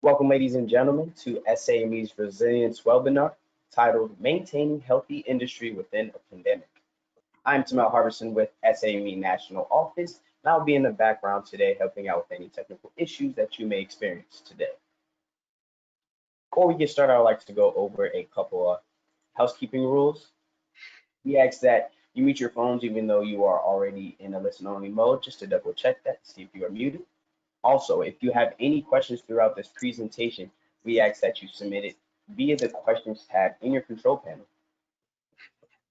Welcome, ladies and gentlemen, to SAME's Resilience webinar titled Maintaining Healthy Industry Within a Pandemic. I'm Tamel Harbison with SAME National Office, and I'll be in the background today helping out with any technical issues that you may experience today. Before we get started, I'd like to go over a couple of housekeeping rules. We ask that you mute your phones even though you are already in a listen-only mode, just to double check that, see if you are muted. Also, if you have any questions throughout this presentation, we ask that you submit it via the questions tab in your control panel.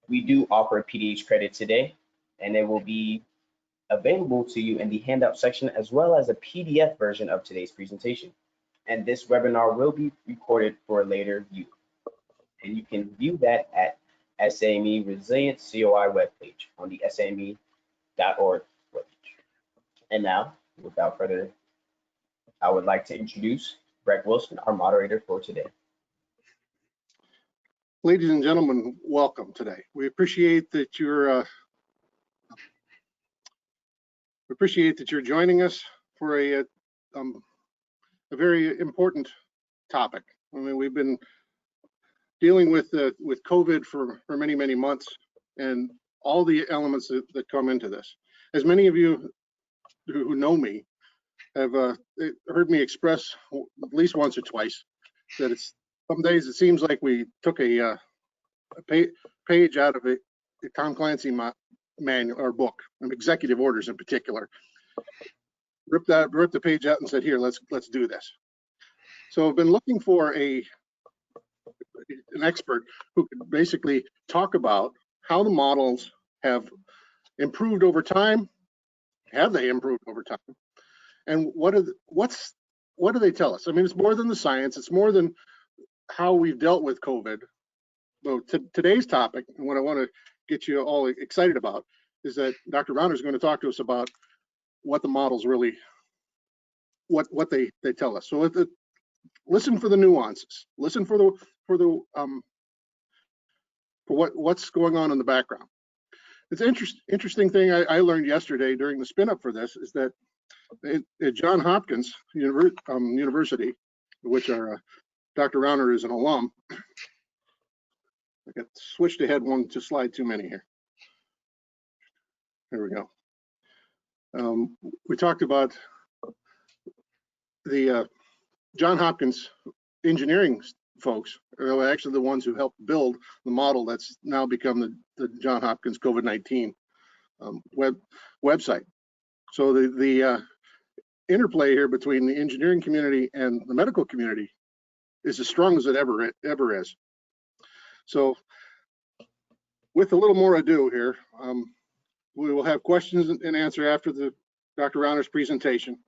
We do offer a PDH credit today, and it will be available to you in the handout section as well as a PDF version of today's presentation. And this webinar will be recorded for later view. And you can view that at SAME Resilience COI webpage on the SAME.org webpage. And now, without further ado, I would like to introduce Brett Wilson, our moderator for today. Ladies and gentlemen, welcome today. We appreciate that you're joining us for a very important topic. I mean, we've been dealing with COVID for many months, and all the elements that come into this. As many of you who know me have heard me express at least once or twice that some days it seems like we took a page out of a Tom Clancy manual or book, executive orders in particular. Ripped the page out and said, "Here, let's do this." So I've been looking for an expert who could basically talk about how the models have improved over time. Have they improved over time? And what do they tell us? I mean, it's more than the science. It's more than how we've dealt with COVID. So today's topic, and what I want to get you all excited about, is that Dr. Rauner is going to talk to us about what the models really, what they tell us. So listen for the nuances. Listen for what's going on in the background. It's interesting thing I learned yesterday during the spin up for this is that at Johns Hopkins University, which Dr. Rauner is an alum. I got switched ahead one to slide too many here. There we go. We talked about the Johns Hopkins engineering folks are actually the ones who helped build the model that's now become the Johns Hopkins COVID-19 website. So the interplay here between the engineering community and the medical community is as strong as it ever is. So with a little more ado here, we will have questions and answer after Dr. Rauner's presentation,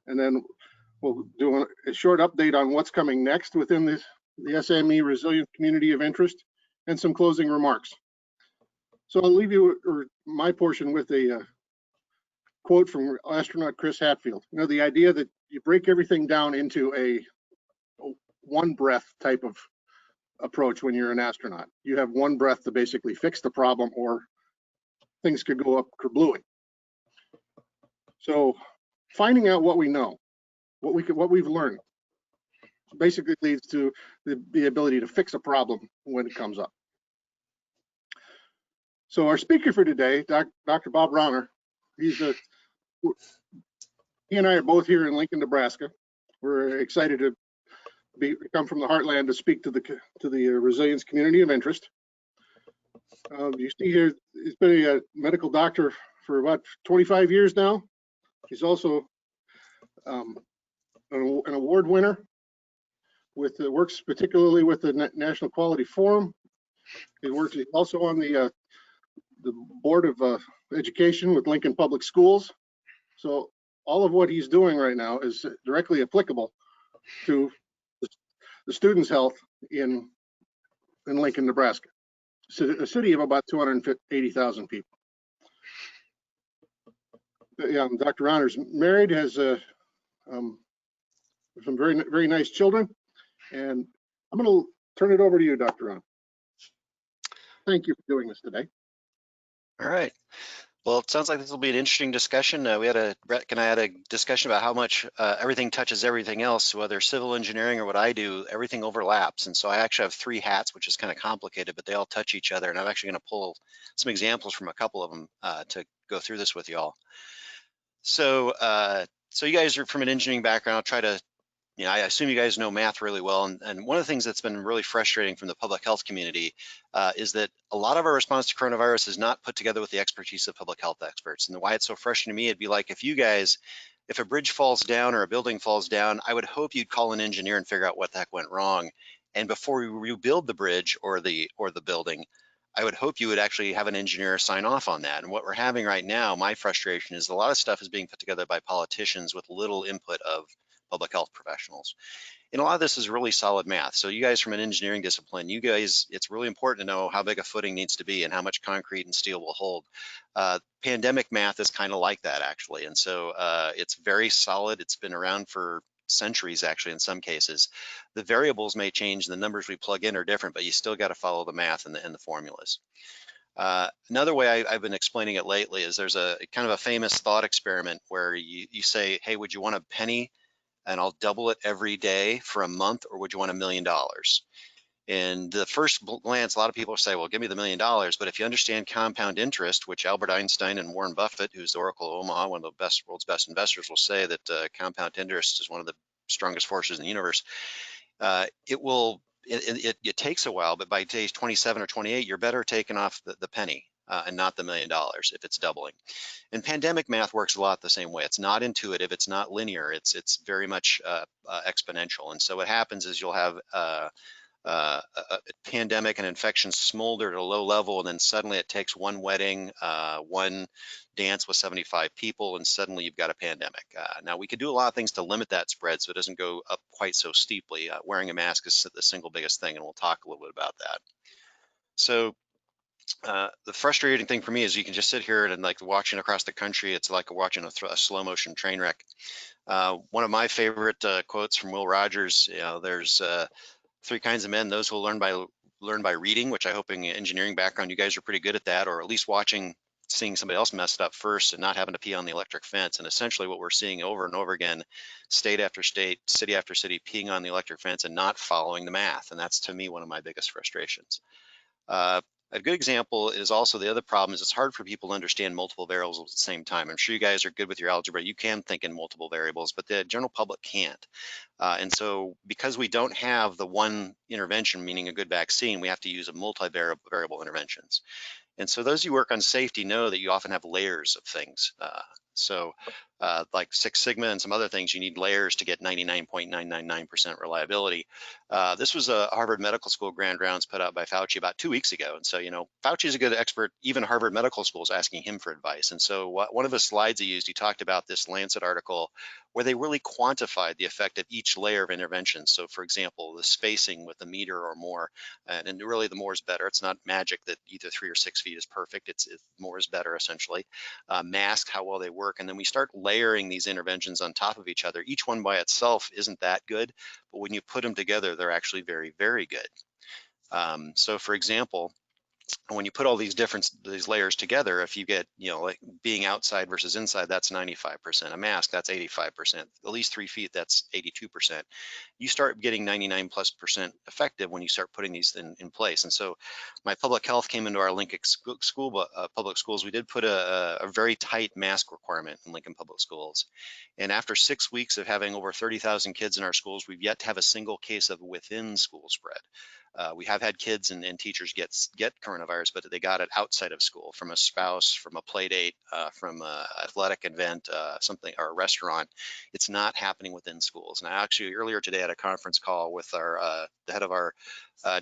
and then we'll do a short update on what's coming next within the SAME Resilient Community of Interest and some closing remarks. So I'll leave you, or my portion, with a quote from astronaut Chris Hadfield. You know, the idea that you break everything down into a one breath type of approach when you're an astronaut. You have one breath to basically fix the problem, or things could go up kerblooey. So finding out what we know, what we've learned, basically leads to the ability to fix a problem when it comes up. So our speaker for today, Dr. Bob Rauner, he and I are both here in Lincoln, Nebraska. We're excited to come from the heartland to speak to the resilience community of interest. You see here, he's been a medical doctor for about 25 years now. He's also an award winner works particularly with the National Quality Forum. He works also on the Board of Education with Lincoln Public Schools. So all of what he's doing right now is directly applicable to the students' health in Lincoln, Nebraska. It's a city of about 280,000 people. Yeah, Dr. Rauner's married, has some very nice children, and I'm going to turn it over to you, Dr. Rauner. Thank you for doing this today. All right. Well, it sounds like this will be an interesting discussion. Brett and I had a discussion about how much everything touches everything else, whether civil engineering or what I do, everything overlaps. And so I actually have 3 hats, which is kind of complicated, but they all touch each other. And I'm actually going to pull some examples from a couple of them to go through this with y'all. So you guys are from an engineering background. I'll try to, I assume you guys know math really well. And one of the things that's been really frustrating from the public health community is that a lot of our response to coronavirus is not put together with the expertise of public health experts. And why it's so frustrating to me, it'd be like if a bridge falls down or a building falls down, I would hope you'd call an engineer and figure out what the heck went wrong. And before we rebuild the bridge or the building, I would hope you would actually have an engineer sign off on that. And what we're having right now, my frustration is a lot of stuff is being put together by politicians with little input of public health professionals. And a lot of this is really solid math. So you guys from an engineering discipline, it's really important to know how big a footing needs to be and how much concrete and steel will hold. Pandemic math is kind of like that, actually. And so it's very solid. It's been around for centuries, actually, in some cases. The variables may change, the numbers we plug in are different, but you still got to follow the math and the formulas. Another way I've been explaining it lately is there's a kind of a famous thought experiment where you say, hey, would you want a penny and I'll double it every day for a month, or would you want $1 million? And the first glance, a lot of people say, well, give me the $1 million. But if you understand compound interest, which Albert Einstein and Warren Buffett, who's the Oracle of Omaha, one of the world's best investors, will say that compound interest is one of the strongest forces in the universe. It takes a while, but by days 27 or 28, you're better taking off the penny and not the $1 million if it's doubling. And pandemic math works a lot the same way. It's not intuitive. It's not linear. It's very much exponential. And so what happens is you'll have a pandemic and infections smolder at a low level, and then suddenly it takes one wedding, one dance with 75 people, and suddenly you've got a pandemic. Now, we could do a lot of things to limit that spread so it doesn't go up quite so steeply. Wearing a mask is the single biggest thing, and we'll talk a little bit about that. So the frustrating thing for me is you can just sit here and like watching across the country, it's like watching a slow motion train wreck. One of my favorite quotes from Will Rogers, there's 3 kinds of men: those who learn by reading, which I hope in engineering background, you guys are pretty good at that, or at least seeing somebody else mess it up first and not having to pee on the electric fence. And essentially what we're seeing over and over again, state after state, city after city, peeing on the electric fence and not following the math. And that's, to me, one of my biggest frustrations. A good example is also the other problem is it's hard for people to understand multiple variables at the same time. I'm sure you guys are good with your algebra. You can think in multiple variables, but the general public can't. And so because we don't have the one intervention, meaning a good vaccine, we have to use a multivariable interventions. And so those who work on safety know that you often have layers of things. Like Six Sigma and some other things, you need layers to get 99.999% reliability. This was a Harvard Medical School grand rounds put out by Fauci about 2 weeks ago. And so, Fauci is a good expert. Even Harvard Medical School is asking him for advice. And so one of the slides he used, he talked about this Lancet article where they really quantified the effect of each layer of intervention. So for example, the spacing with a meter or more, and really the more is better. It's not magic that either 3 or 6 feet is perfect. It's more is better, essentially. Mask, how well they work. And then we start layering these interventions on top of each other. Each one by itself isn't that good, but when you put them together, they're actually very, very good. So for example, when you put all these layers together, if you get, like being outside versus inside, that's 95%. A mask, that's 85%. At least 3 feet, that's 82%. You start getting 99+% effective when you start putting these in place. And so my public health came into our Lincoln public schools. We did put a very tight mask requirement in Lincoln Public Schools. And after 6 weeks of having over 30,000 kids in our schools, we've yet to have a single case of within school spread. We have had kids and teachers get coronavirus, but they got it outside of school, from a spouse, from a play date, from an athletic event, something, or a restaurant. It's not happening within schools. And I actually earlier today had a conference call with the head of our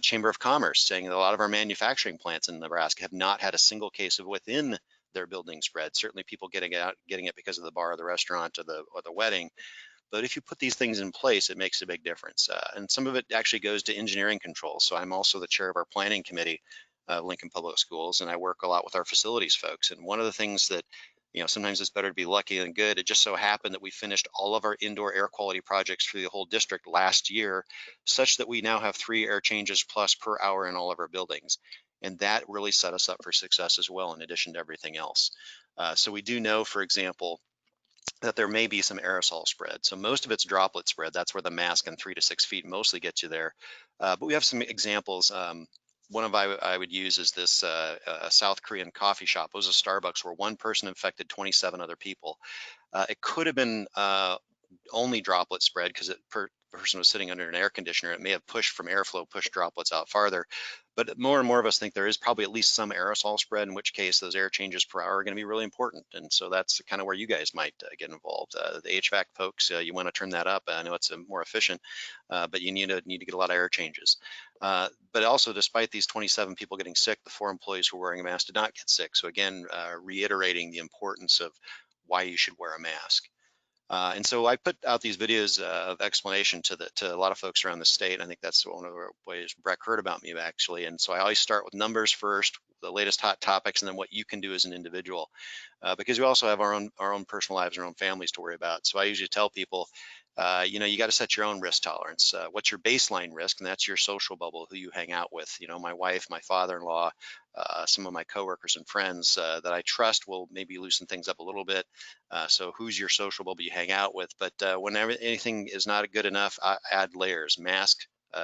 Chamber of Commerce, saying that a lot of our manufacturing plants in Nebraska have not had a single case of within their building spread. Certainly people getting it because of the bar or the restaurant or the wedding. But if you put these things in place, it makes a big difference. And some of it actually goes to engineering controls. So I'm also the chair of our planning committee, Lincoln Public Schools, and I work a lot with our facilities folks. And one of the things that, sometimes it's better to be lucky than good. It just so happened that we finished all of our indoor air quality projects for the whole district last year, such that we now have 3 air changes plus per hour in all of our buildings. And that really set us up for success as well, in addition to everything else. So we do know, for example, that there may be some aerosol spread. So most of it's droplet spread. That's where the mask and 3 to 6 feet mostly get you there. But we have some examples. One of I would use is this a South Korean coffee shop. It was a Starbucks where one person infected 27 other people. It could have been only droplet spread because the person was sitting under an air conditioner. It may have pushed from airflow, pushed droplets out farther. But more and more of us think there is probably at least some aerosol spread, in which case those air changes per hour are going to be really important. And so that's kind of where you guys might get involved. The HVAC folks, you want to turn that up. I know it's more efficient, but you need to get a lot of air changes. But also, despite these 27 people getting sick, the 4 employees who were wearing a mask did not get sick. So again, reiterating the importance of why you should wear a mask. And so I put out these videos of explanation to a lot of folks around the state. I think that's one of the ways Breck heard about me, actually. And so I always start with numbers first, the latest hot topics, and then what you can do as an individual, because we also have our own personal lives, our own families to worry about. So I usually tell people, you got to set your own risk tolerance. What's your baseline risk? And that's your social bubble, who you hang out with. My wife, my father-in-law, some of my coworkers and friends that I trust will maybe loosen things up a little bit. So who's your social bubble you hang out with? But whenever anything is not good enough, I add layers. Mask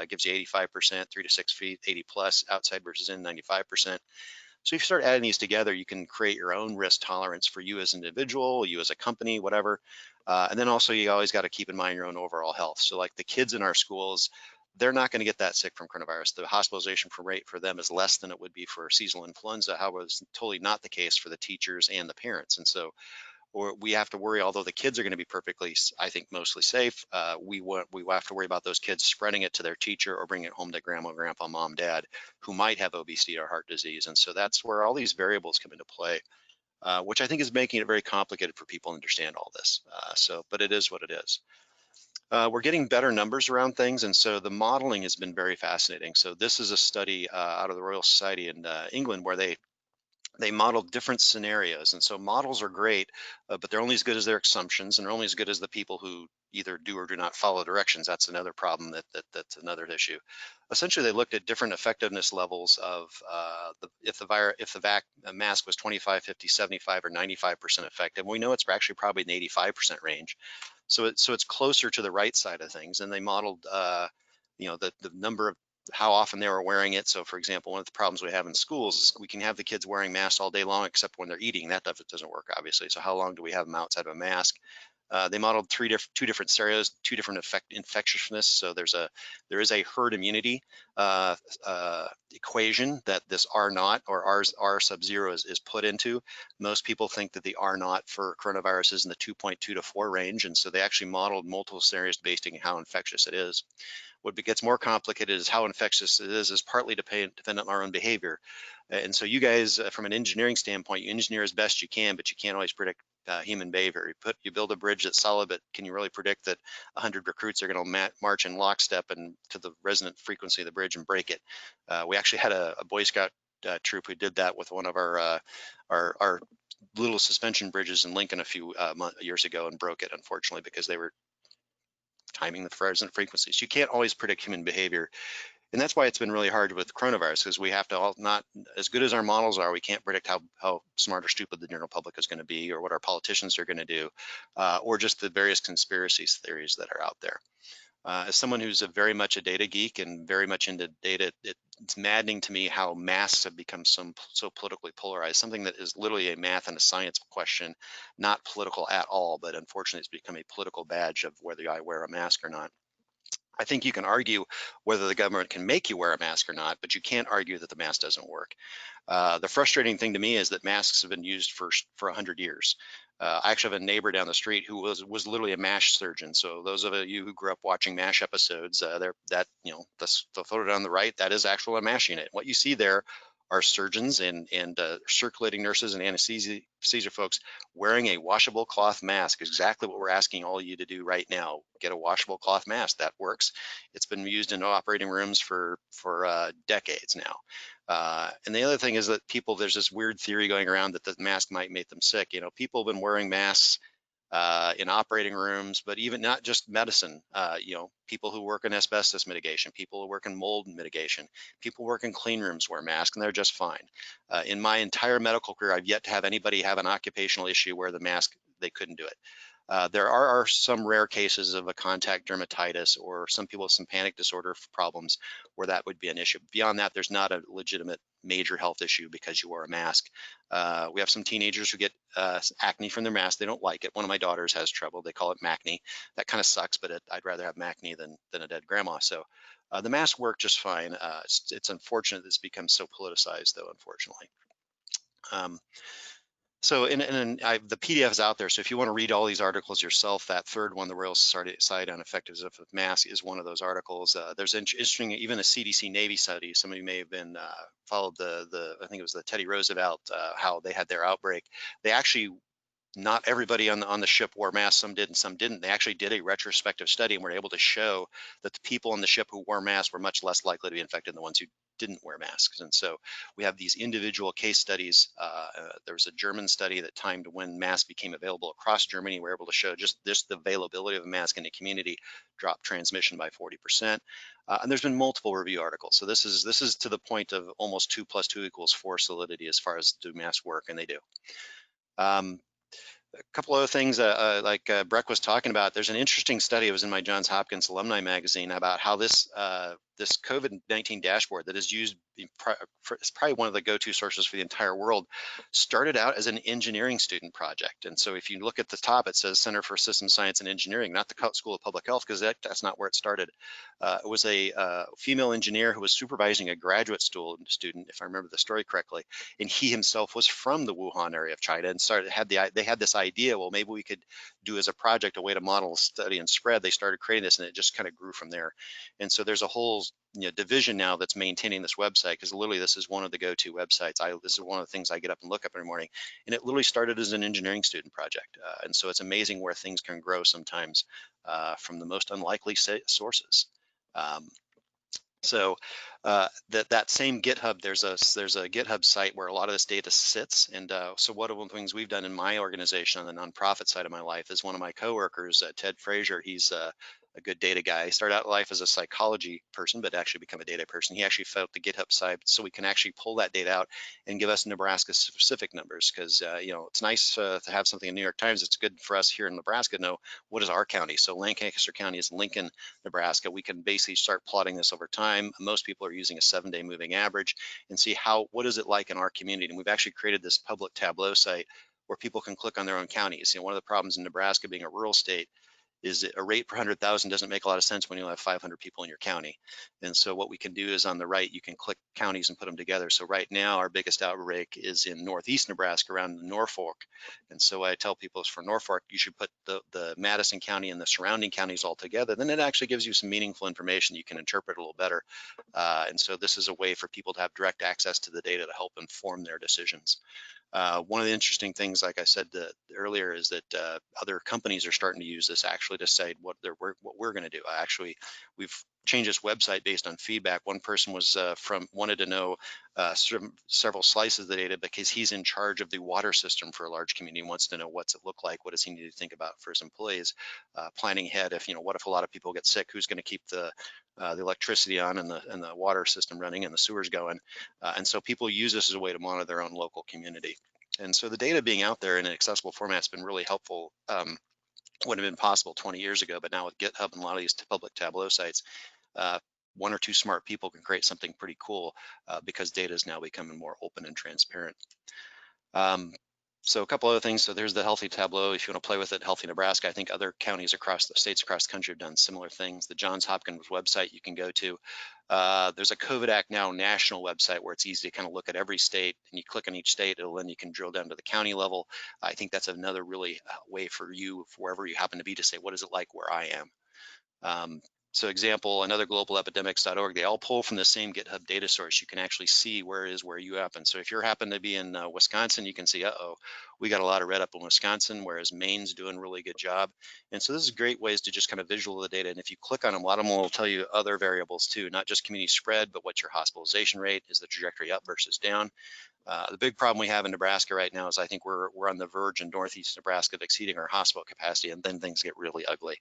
gives you 85%, 3 to 6 feet, 80 plus, outside versus in 95%. So if you start adding these together, you can create your own risk tolerance for you as an individual, you as a company, whatever. And then also you always got to keep in mind your own overall health. So like the kids in our schools, they're not going to get that sick from coronavirus. The hospitalization rate for them is less than it would be for seasonal influenza. However, it's totally not the case for the teachers and the parents. And so we have to worry, although the kids are going to be perfectly, I think, mostly safe, we have to worry about those kids spreading it to their teacher or bringing it home to grandma, grandpa, mom, dad, who might have obesity or heart disease. And so that's where all these variables come into play, which I think is making it very complicated for people to understand all this. But it is what it is. We're getting better numbers around things, and so the modeling has been very fascinating. So this is a study out of the Royal Society in England where they modeled different scenarios. And so models are great, but they're only as good as their assumptions, and they're only as good as the people who either do or do not follow directions. That's another problem. That's another issue. Essentially, they looked at different effectiveness levels of if the mask was 25, 50, 75, or 95% effective. We know it's actually probably in the 85% range. So it's closer to the right side of things. And they modeled the number of how often they were wearing it. So for example, one of the problems we have in schools is we can have the kids wearing masks all day long, except when they're eating. That doesn't work, obviously. So how long do we have them outside of a mask? They modeled two different scenarios, 2 different infectiousness. So there is a herd immunity equation that this R naught or R sub 0 is put into. Most people think that the R naught for coronavirus is in the 2.2 to 4 range. And so they actually modeled multiple scenarios based on how infectious it is. What gets more complicated is how infectious it is partly dependent on our own behavior. And so you guys, from an engineering standpoint, you engineer as best you can, but you can't always predict human behavior. You build a bridge that's solid, but can you really predict that 100 recruits are going to march in lockstep and to the resonant frequency of the bridge and break it? We actually had a Boy Scout troop who did that with one of our little suspension bridges in Lincoln a few years ago and broke it, unfortunately, because they were timing the resonant frequencies. You can't always predict human behavior. And that's why it's been really hard with coronavirus, because we have to not, as good as our models are, we can't predict how smart or stupid the general public is going to be, or what our politicians are going to do, or just the various conspiracy theories that are out there. As someone who's very much a data geek and very much into data, it's maddening to me how masks have become so politically polarized, something that is literally a math and a science question, not political at all, but unfortunately it's become a political badge of whether I wear a mask or not. I think you can argue whether the government can make you wear a mask or not, but you can't argue that the mask doesn't work. The frustrating thing to me is that masks have been used for 100 years. I actually have a neighbor down the street who was literally a MASH surgeon. So those of you who grew up watching MASH episodes, the photo down the right, that is actually a MASH unit. What you see there are surgeons and circulating nurses and anesthesia folks wearing a washable cloth mask. Exactly what we're asking all of you to do right now. Get a washable cloth mask. That works. It's been used in operating rooms for decades now. And the other thing is that there's this weird theory going around that the mask might make them sick. People have been wearing masks in operating rooms, but even not just medicine, people who work in asbestos mitigation, people who work in mold mitigation, people who work in clean rooms wear masks and they're just fine. In my entire medical career, I've yet to have anybody have an occupational issue where the mask, they couldn't do it. There are some rare cases of a contact dermatitis or some people with some panic disorder problems where that would be an issue. Beyond that, there's not a legitimate major health issue because you wear a mask. We have some teenagers who get acne from their mask. They don't like it. One of my daughters has trouble. They call it macne. That kind of sucks, but I'd rather have macne than a dead grandma. So the masks work just fine. It's unfortunate this becomes so politicized, though, unfortunately. So the PDF is out there. So if you want to read all these articles yourself, that third one, the Royal Society on Effectiveness of Masks, is one of those articles. There's interesting, even a CDC Navy study. Some of you may have been followed I think it was the Teddy Roosevelt, how they had their outbreak. They actually, not everybody on the ship wore masks. Some did and some didn't. They actually did a retrospective study and were able to show that the people on the ship who wore masks were much less likely to be infected than the ones who didn't wear masks. And so we have these individual case studies. There was a German study that timed when masks became available across Germany. We're able to show just the availability of a mask in the community dropped transmission by 40%. And there's been multiple review articles. So this is to the point of almost 2 + 2 = 4 solidity as far as do masks work, and they do. A couple other things like Breck was talking about. There's an interesting study. It was in my Johns Hopkins alumni magazine about how this COVID-19 dashboard that is used, it's probably one of the go-to sources for the entire world, started out as an engineering student project. And so if you look at the top, it says Center for System Science and Engineering, not the School of Public Health, because that's not where it started. It was a female engineer who was supervising a graduate student, if I remember the story correctly, and he himself was from the Wuhan area of China, and they had this idea, well, maybe we could do as a project a way to model, study, and spread. They started creating this, and it just kind of grew from there. And so there's a whole division now that's maintaining this website, because literally this is one of the go-to websites. This is one of the things I get up and look up every morning, and it literally started as an engineering student project. And so it's amazing where things can grow sometimes from the most unlikely sources. So that same GitHub, there's a GitHub site where a lot of this data sits. And so one of the things we've done in my organization on the nonprofit side of my life is one of my coworkers, Ted Frazier, he's a good data guy. He started out life as a psychology person, but actually become a data person. He actually felt the GitHub side so we can actually pull that data out and give us Nebraska specific numbers, because it's nice to have something in New York Times. It's good for us here in Nebraska to know what is our county. So Lancaster County is Lincoln, Nebraska. We can basically start plotting this over time. Most people are using a 7-day moving average and see what is it like in our community. And we've actually created this public Tableau site where people can click on their own counties. One of the problems in Nebraska being a rural state is that a rate per 100,000 doesn't make a lot of sense when you have 500 people in your county. And so what we can do is on the right, you can click counties and put them together. So right now, our biggest outbreak is in northeast Nebraska around Norfolk. And so I tell people for Norfolk, you should put the Madison County and the surrounding counties all together. Then it actually gives you some meaningful information you can interpret a little better. And so this is a way for people to have direct access to the data to help inform their decisions. One of the interesting things, like I said earlier, is that other companies are starting to use this actually to decide what we're going to do. We've changed this website based on feedback. One person wanted to know several slices of the data because he's in charge of the water system for a large community. He wants to know what's it look like, what does he need to think about for his employees, planning ahead. What if a lot of people get sick? Who's going to keep the electricity on and the water system running and the sewers going? And so people use this as a way to monitor their own local community. And so the data being out there in an accessible format has been really helpful. Wouldn't have been possible 20 years ago, but now with GitHub and a lot of these public Tableau sites, 1 or 2 smart people can create something pretty cool because data is now becoming more open and transparent. So a couple other things. So there's the Healthy Tableau. If you want to play with it, Healthy Nebraska. I think other counties across the states across the country have done similar things. The Johns Hopkins website you can go to. There's a COVID Act Now national website where it's easy to kind of look at every state, and you click on each state, then you can drill down to the county level. I think that's another really way for you, wherever you happen to be, to say, what is it like where I am? So example, another globalepidemics.org, they all pull from the same GitHub data source. You can actually see where it is where you happen. So if you happen to be in Wisconsin, you can see, we got a lot of red up in Wisconsin, whereas Maine's doing a really good job. And so this is great ways to just kind of visual the data. And if you click on them, a lot of them will tell you other variables too, not just community spread, but what's your hospitalization rate? Is the trajectory up versus down? The big problem we have in Nebraska right now is I think we're on the verge in northeast Nebraska of exceeding our hospital capacity, and then things get really ugly.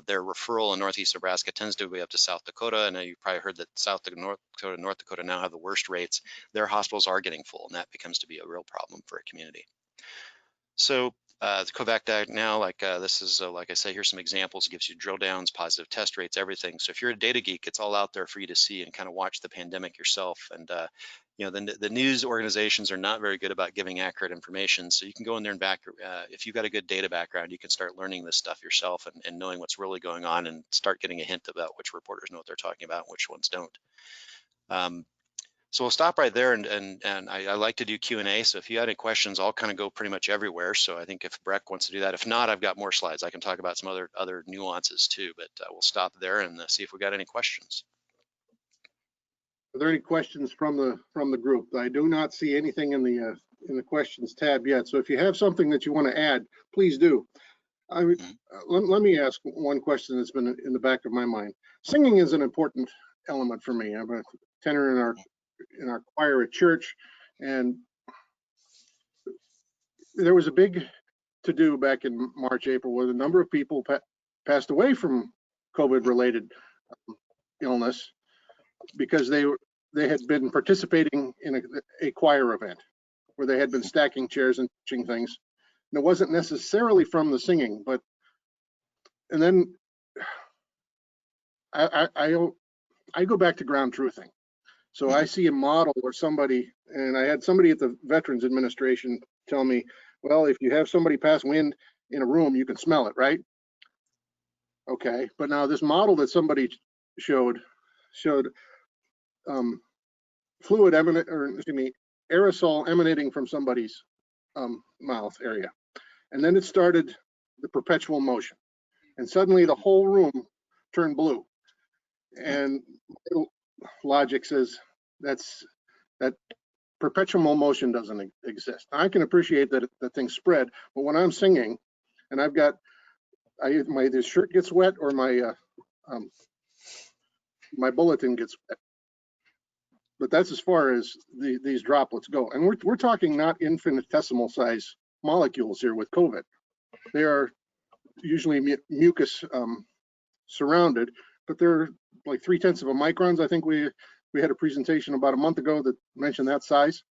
Their referral in northeast Nebraska tends to be up to South Dakota. I know you probably heard that South Dakota, North Dakota now have the worst rates. Their hospitals are getting full, and that becomes to be a real problem for a community. So to go back to now, like this is, like I say, here's some examples. It gives you drill downs, positive test rates, everything. So if you're a data geek, it's all out there for you to see and kind of watch the pandemic yourself. And you know, the news organizations are not very good about giving accurate information. So you can go in there and if you've got a good data background, you can start learning this stuff yourself and knowing what's really going on and start getting a hint about which reporters know what they're talking about and which ones don't. So we'll stop right there, and I like to do Q&A. So if you had any questions, I'll kind of go pretty much everywhere. So I think if Breck wants to do that, if not, I've got more slides. I can talk about some other nuances too, but we'll stop there and see if we got any questions. Are there any questions from the group? I do not see anything in the questions tab yet. So if you have something that you want to add, please do. Let me ask one question that's been in the back of my mind. Singing is an important element for me. I'm a tenor in our choir at church, and there was a big to-do back in March, April, where the number of people passed away from COVID-related illness because they had been participating in a choir event where they had been stacking chairs and teaching things. And it wasn't necessarily from the singing, and then I go back to ground truthing. So I see a model where somebody, and I had somebody at the Veterans Administration tell me, well, if you have somebody pass wind in a room, you can smell it, right? Okay, but now this model that somebody showed fluid aerosol emanating from somebody's mouth area. And then it started the perpetual motion. And suddenly the whole room turned blue. And logic says that perpetual motion doesn't exist. I can appreciate that things spread, but when I'm singing and I've got my shirt gets wet or my bulletin gets wet, but that's as far as these droplets go. And we're talking not infinitesimal size molecules here with COVID. They are usually mucus surrounded, but they're like 0.3 of a microns. I think we had a presentation about a month ago that mentioned that size.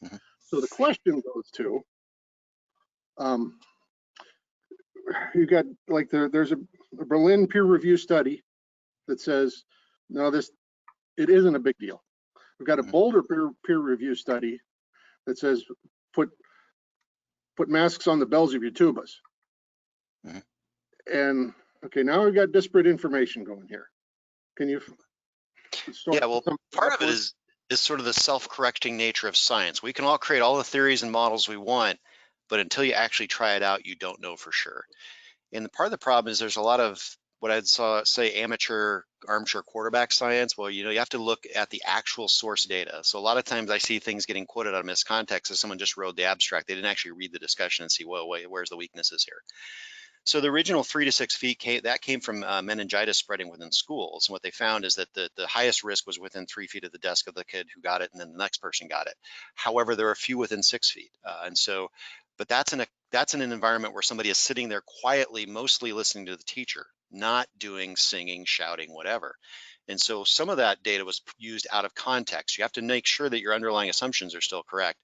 So the question goes to, you got like there's a Berlin peer review study that says, no, it isn't a big deal. We've got a Boulder peer review study that says put masks on the bells of your tubas. And okay, now we've got disparate information going here. Can you? Yeah, well, part of it is sort of the self-correcting nature of science. We can all create all the theories and models we want, but until you actually try it out, you don't know for sure. And part of the problem is there's a lot of what I'd say amateur armchair quarterback science. Well, you have to look at the actual source data. So a lot of times I see things getting quoted out of miscontext as someone just wrote the abstract. They didn't actually read the discussion and see, well, wait, where's the weaknesses here? So the original 3 to 6 feet came from meningitis spreading within schools. And what they found is that the highest risk was within 3 feet of the desk of the kid who got it, and then the next person got it. However, there are a few within 6 feet. But that's in an environment where somebody is sitting there quietly, mostly listening to the teacher, not doing singing, shouting, whatever. And so some of that data was used out of context. You have to make sure that your underlying assumptions are still correct.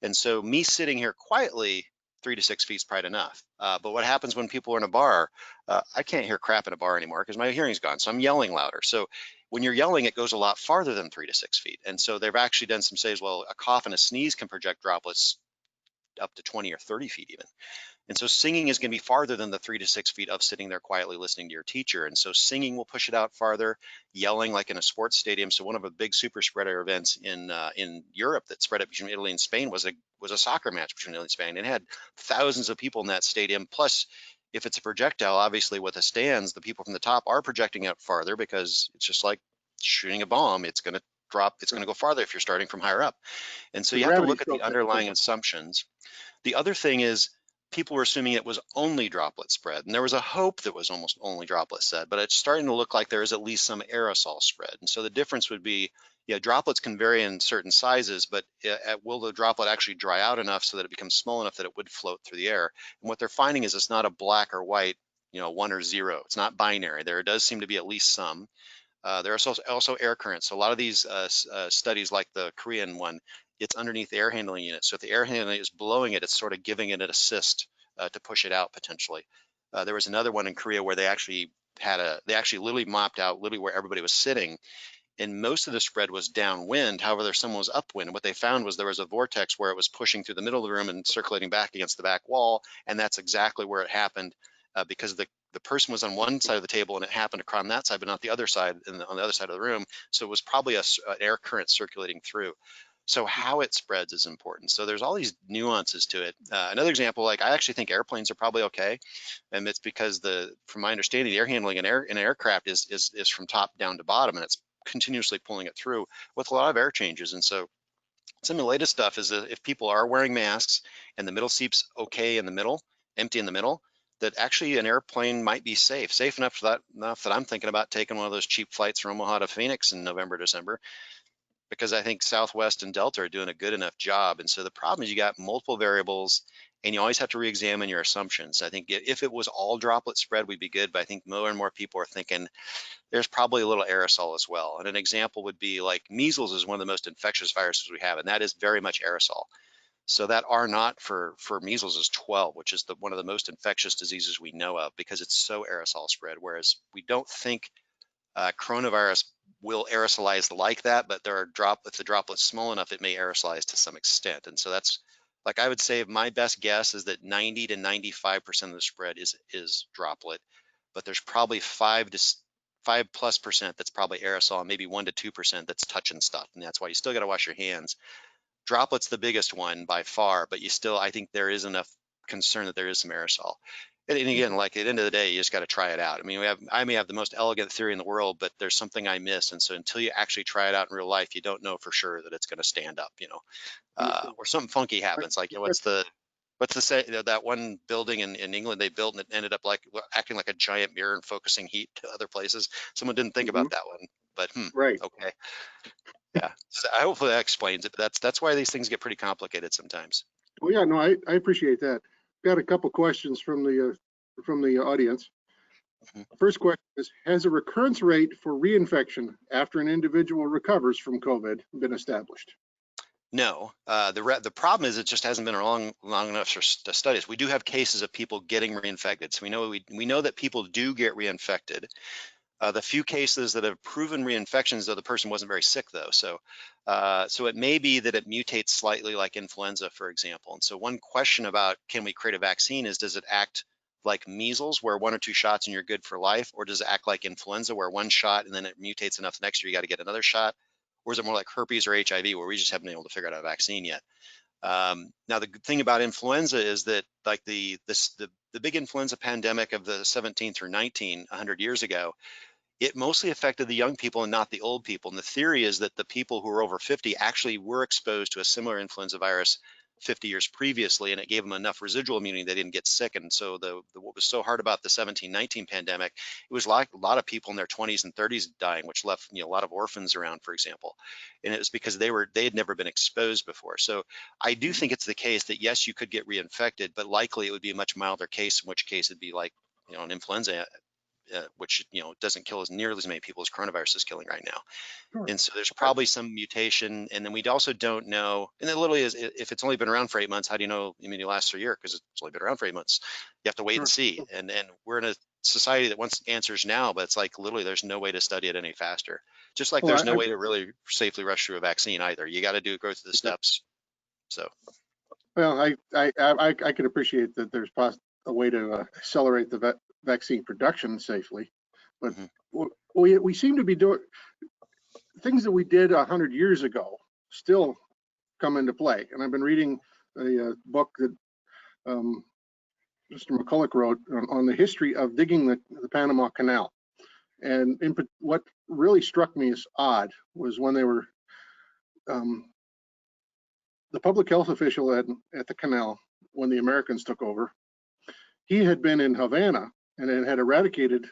And so me sitting here quietly, 3 to 6 feet is probably enough. But what happens when people are in a bar? I can't hear crap in a bar anymore because my hearing's gone, so I'm yelling louder. So when you're yelling, it goes a lot farther than 3 to 6 feet. And so they've actually done some studies, well, a cough and a sneeze can project droplets up to 20 or 30 feet even. And so singing is going to be farther than the 3 to 6 feet of sitting there quietly listening to your teacher. And so singing will push it out farther, yelling like in a sports stadium. So one of the big super spreader events in Europe that spread up between Italy and Spain was a soccer match between Italy and Spain. It had thousands of people in that stadium. Plus, If it's a projectile, obviously with the stands, the people from the top are projecting out farther because it's just like shooting a bomb. It's going to drop, it's going to go farther if you're starting from higher up. And so The you have to gravity look at the still underlying assumptions. The other thing is people were assuming it was only droplet spread, and there was a hope that was almost only droplet spread, but it's starting to look like there is at least some aerosol spread. And so the difference would be, yeah, droplets can vary in certain sizes, but will the droplet actually dry out enough so that it becomes small enough that it would float through the air? And what they're finding is it's not a black or white, 1 or 0. It's not binary. There does seem to be at least some. There are also air currents. So a lot of these studies, like the Korean one, it's underneath the air handling unit. So if the air handling is blowing it, it's sort of giving it an assist to push it out potentially. There was another one in Korea where they actually literally mapped out literally where everybody was sitting, and most of the spread was downwind. However, there's someone was upwind. And what they found was there was a vortex where it was pushing through the middle of the room and circulating back against the back wall, and that's exactly where it happened because the person was on one side of the table and it happened to on that side, but not the other side, on the other side of the room. So it was probably an air current circulating through. So how it spreads is important. So there's all these nuances to it. Another example, like I actually think airplanes are probably okay, and it's because from my understanding, the air handling in an aircraft is from top down to bottom, and it's continuously pulling it through with a lot of air changes. And so some of the latest stuff is that if people are wearing masks and the middle seat's okay in the middle, empty in the middle, that actually an airplane might be safe enough that I'm thinking about taking one of those cheap flights from Omaha to Phoenix in November, December, because I think Southwest and Delta are doing a good enough job. And so the problem is you got multiple variables and you always have to re-examine your assumptions. I think if it was all droplet spread, we'd be good, but I think more and more people are thinking there's probably a little aerosol as well. And an example would be like measles is one of the most infectious viruses we have, and that is very much aerosol. So that R naught for measles is 12, which is one of the most infectious diseases we know of because it's so aerosol spread, whereas we don't think coronavirus will aerosolize like that, but if the droplet's small enough, it may aerosolize to some extent. And so that's, like I would say, my best guess is that 90 to 95% of the spread is droplet, but there's probably 5+ % that's probably aerosol, and maybe 1 to 2% that's touching stuff. And that's why you still got to wash your hands. Droplet's the biggest one by far, but I think there is enough concern that there is some aerosol. And again, like at the end of the day, you just got to try it out. I mean, I may have the most elegant theory in the world, but there's something I miss. And so until you actually try it out in real life, you don't know for sure that it's going to stand up, or something funky happens. Like, what's the say that one building in England they built and it ended up like acting like a giant mirror and focusing heat to other places. Someone didn't think about that one, but Right. okay. Yeah, so hopefully that explains it, but that's why these things get pretty complicated sometimes. Oh yeah, no, I appreciate that. Got a couple questions from the audience. First question is, has a recurrence rate for reinfection after an individual recovers from COVID been established? No, the problem is it just hasn't been long enough for studies. We do have cases of people getting reinfected, so we know that people do get reinfected. The few cases that have proven reinfections, though, the person wasn't very sick, though. So it may be that it mutates slightly like influenza, for example. And so one question about can we create a vaccine is, does it act like measles, where 1 or 2 shots and you're good for life? Or does it act like influenza, where 1 shot and then it mutates enough next year you got to get another shot? Or is it more like herpes or HIV, where we just haven't been able to figure out a vaccine yet? Now, the good thing about influenza is that like the big influenza pandemic of the 17 through 19, 100 years ago, it mostly affected the young people and not the old people. And the theory is that the people who were over 50 actually were exposed to a similar influenza virus 50 years previously, and it gave them enough residual immunity they didn't get sick. And so what was so hard about the 17-19 pandemic, it was like a lot of people in their 20s and 30s dying, which left a lot of orphans around, for example. And it was because they had never been exposed before. So I do think it's the case that yes, you could get reinfected, but likely it would be a much milder case, in which case it'd be like an influenza, which doesn't kill as nearly as many people as coronavirus is killing right now. Sure. And so there's probably some mutation, and then we also don't know. And it literally is, if it's only been around for 8 months, how do you know immunity lasts for a year? Because it's only been around for 8 months. You have to wait and see. And we're in a society that wants answers now, but it's like literally there's no way to study it any faster. Just like there's no way to really safely rush through a vaccine either. You got to go through the steps. So. Well, I can appreciate that there's a way to accelerate the vaccine production safely, but we seem to be doing things that we did 100 years ago still come into play. And I've been reading a book that Mr. McCulloch wrote on the history of digging the Panama Canal. And what really struck me as odd was when they were, the public health official at the canal, when the Americans took over, he had been in Havana and it had eradicated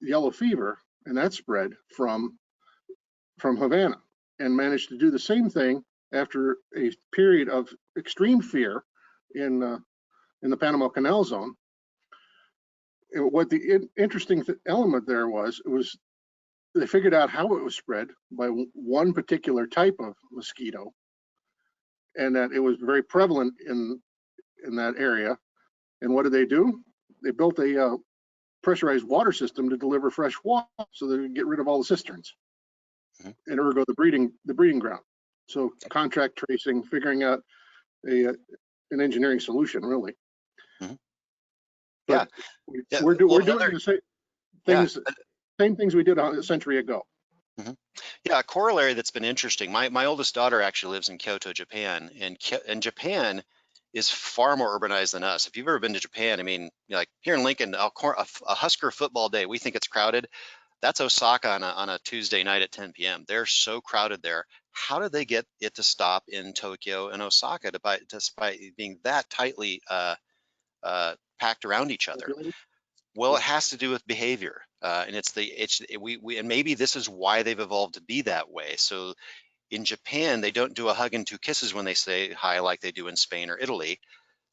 yellow fever, and that spread from Havana, and managed to do the same thing after a period of extreme fear in the Panama Canal zone. What the interesting element there was, they figured out how it was spread by one particular type of mosquito, and that it was very prevalent in that area. And what did they do? They built a pressurized water system to deliver fresh water, so they would get rid of all the cisterns, and ergo the breeding ground. So contract tracing, figuring out an engineering solution, really. But we're doing the same things. Same things we did a century ago. Yeah, a corollary that's been interesting. My oldest daughter actually lives in Kyoto, Japan, and Japan is far more urbanized than us. If you've ever been to Japan, I mean, like here in Lincoln, a Husker football day, we think it's crowded. That's Osaka on a Tuesday night at 10 p.m. They're so crowded there. How did they get it to stop in Tokyo and Osaka despite being that tightly packed around each other? Well, it has to do with behavior, and and maybe this is why they've evolved to be that way. So in Japan, they don't do a hug and two kisses when they say hi like they do in Spain or Italy.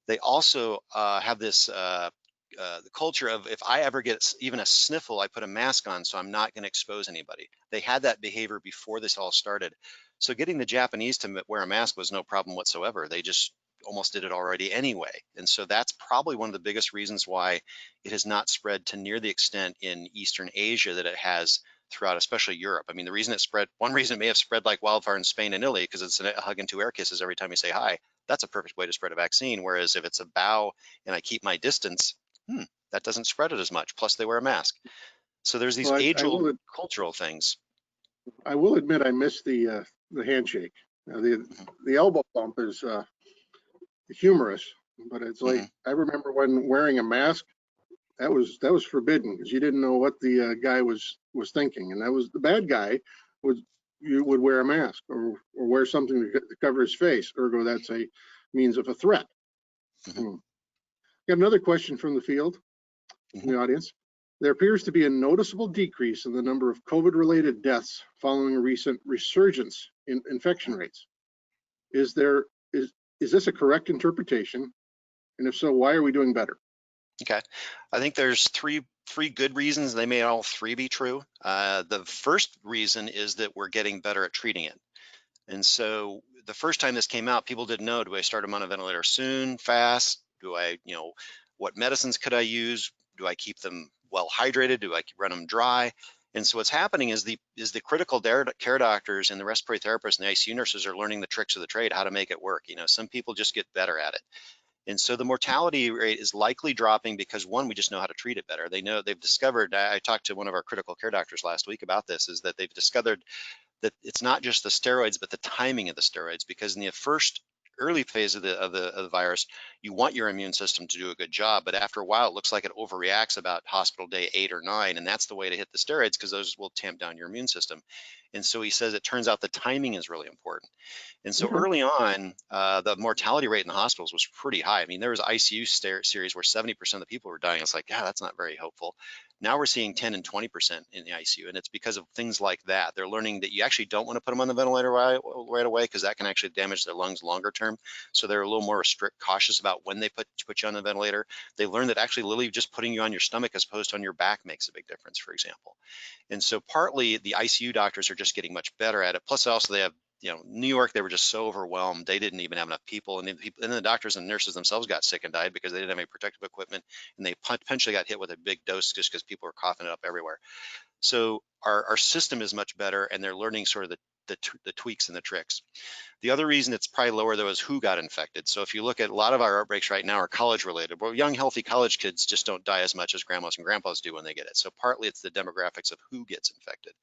They also have this the culture of, if I ever get even a sniffle, I put a mask on, so I'm not going to expose anybody. They had that behavior before this all started. So getting the Japanese to wear a mask was no problem whatsoever. They just almost did it already anyway. And so that's probably one of the biggest reasons why it has not spread to near the extent in Eastern Asia that it has throughout, especially Europe. I mean, the reason it spread, one reason it may have spread like wildfire in Spain and Italy, because it's a hug and two air kisses every time you say hi. That's a perfect way to spread a vaccine. Whereas if it's a bow and I keep my distance, that doesn't spread it as much. Plus they wear a mask. So there's these age-old cultural things. I will admit I missed the handshake. The elbow bump is humorous, but it's like, I remember when wearing a mask, that was forbidden, because you didn't know what the guy was thinking, and that was the bad guy would wear a mask or wear something to cover his face. Ergo, that's a means of a threat. Got another question from the field, from the audience. There appears to be a noticeable decrease in the number of COVID-related deaths following a recent resurgence in infection rates. Is this a correct interpretation? And if so, why are we doing better? Okay, I think there's three good reasons. They may all three be true. The first reason is that we're getting better at treating it. And so the first time this came out, people didn't know, do I start them on a ventilator soon, fast? Do I, what medicines could I use? Do I keep them well hydrated? Do I run them dry? And so what's happening is the critical care doctors and the respiratory therapists and the ICU nurses are learning the tricks of the trade, how to make it work. Some people just get better at it. And so the mortality rate is likely dropping because, one, we just know how to treat it better. They've discovered, I talked to one of our critical care doctors last week about this, is that they've discovered that it's not just the steroids, but the timing of the steroids, because in the first early phase of the virus, you want your immune system to do a good job, but after a while, it looks like it overreacts about hospital day 8 or 9, and that's the way to hit the steroids, because those will tamp down your immune system. And so he says it turns out the timing is really important. And so early on, the mortality rate in the hospitals was pretty high. I mean, there was ICU series where 70% of the people were dying. It's like, yeah, that's not very hopeful. Now we're seeing 10 and 20% in the ICU, and it's because of things like that. They're learning that you actually don't want to put them on the ventilator right away, because that can actually damage their lungs longer term. So they're a little more cautious about when they put you on the ventilator. They learned that actually literally just putting you on your stomach as opposed to on your back makes a big difference, for example. And so partly the ICU doctors are just getting much better at it. Plus also they have, New York, they were just so overwhelmed. They didn't even have enough people. And the doctors and nurses themselves got sick and died because they didn't have any protective equipment. And they potentially got hit with a big dose just because people were coughing it up everywhere. So our system is much better, and they're learning sort of the tweaks and the tricks. The other reason it's probably lower, though, is who got infected. So if you look at a lot of our outbreaks right now are college related. Well, young, healthy college kids just don't die as much as grandmas and grandpas do when they get it. So partly it's the demographics of who gets infected.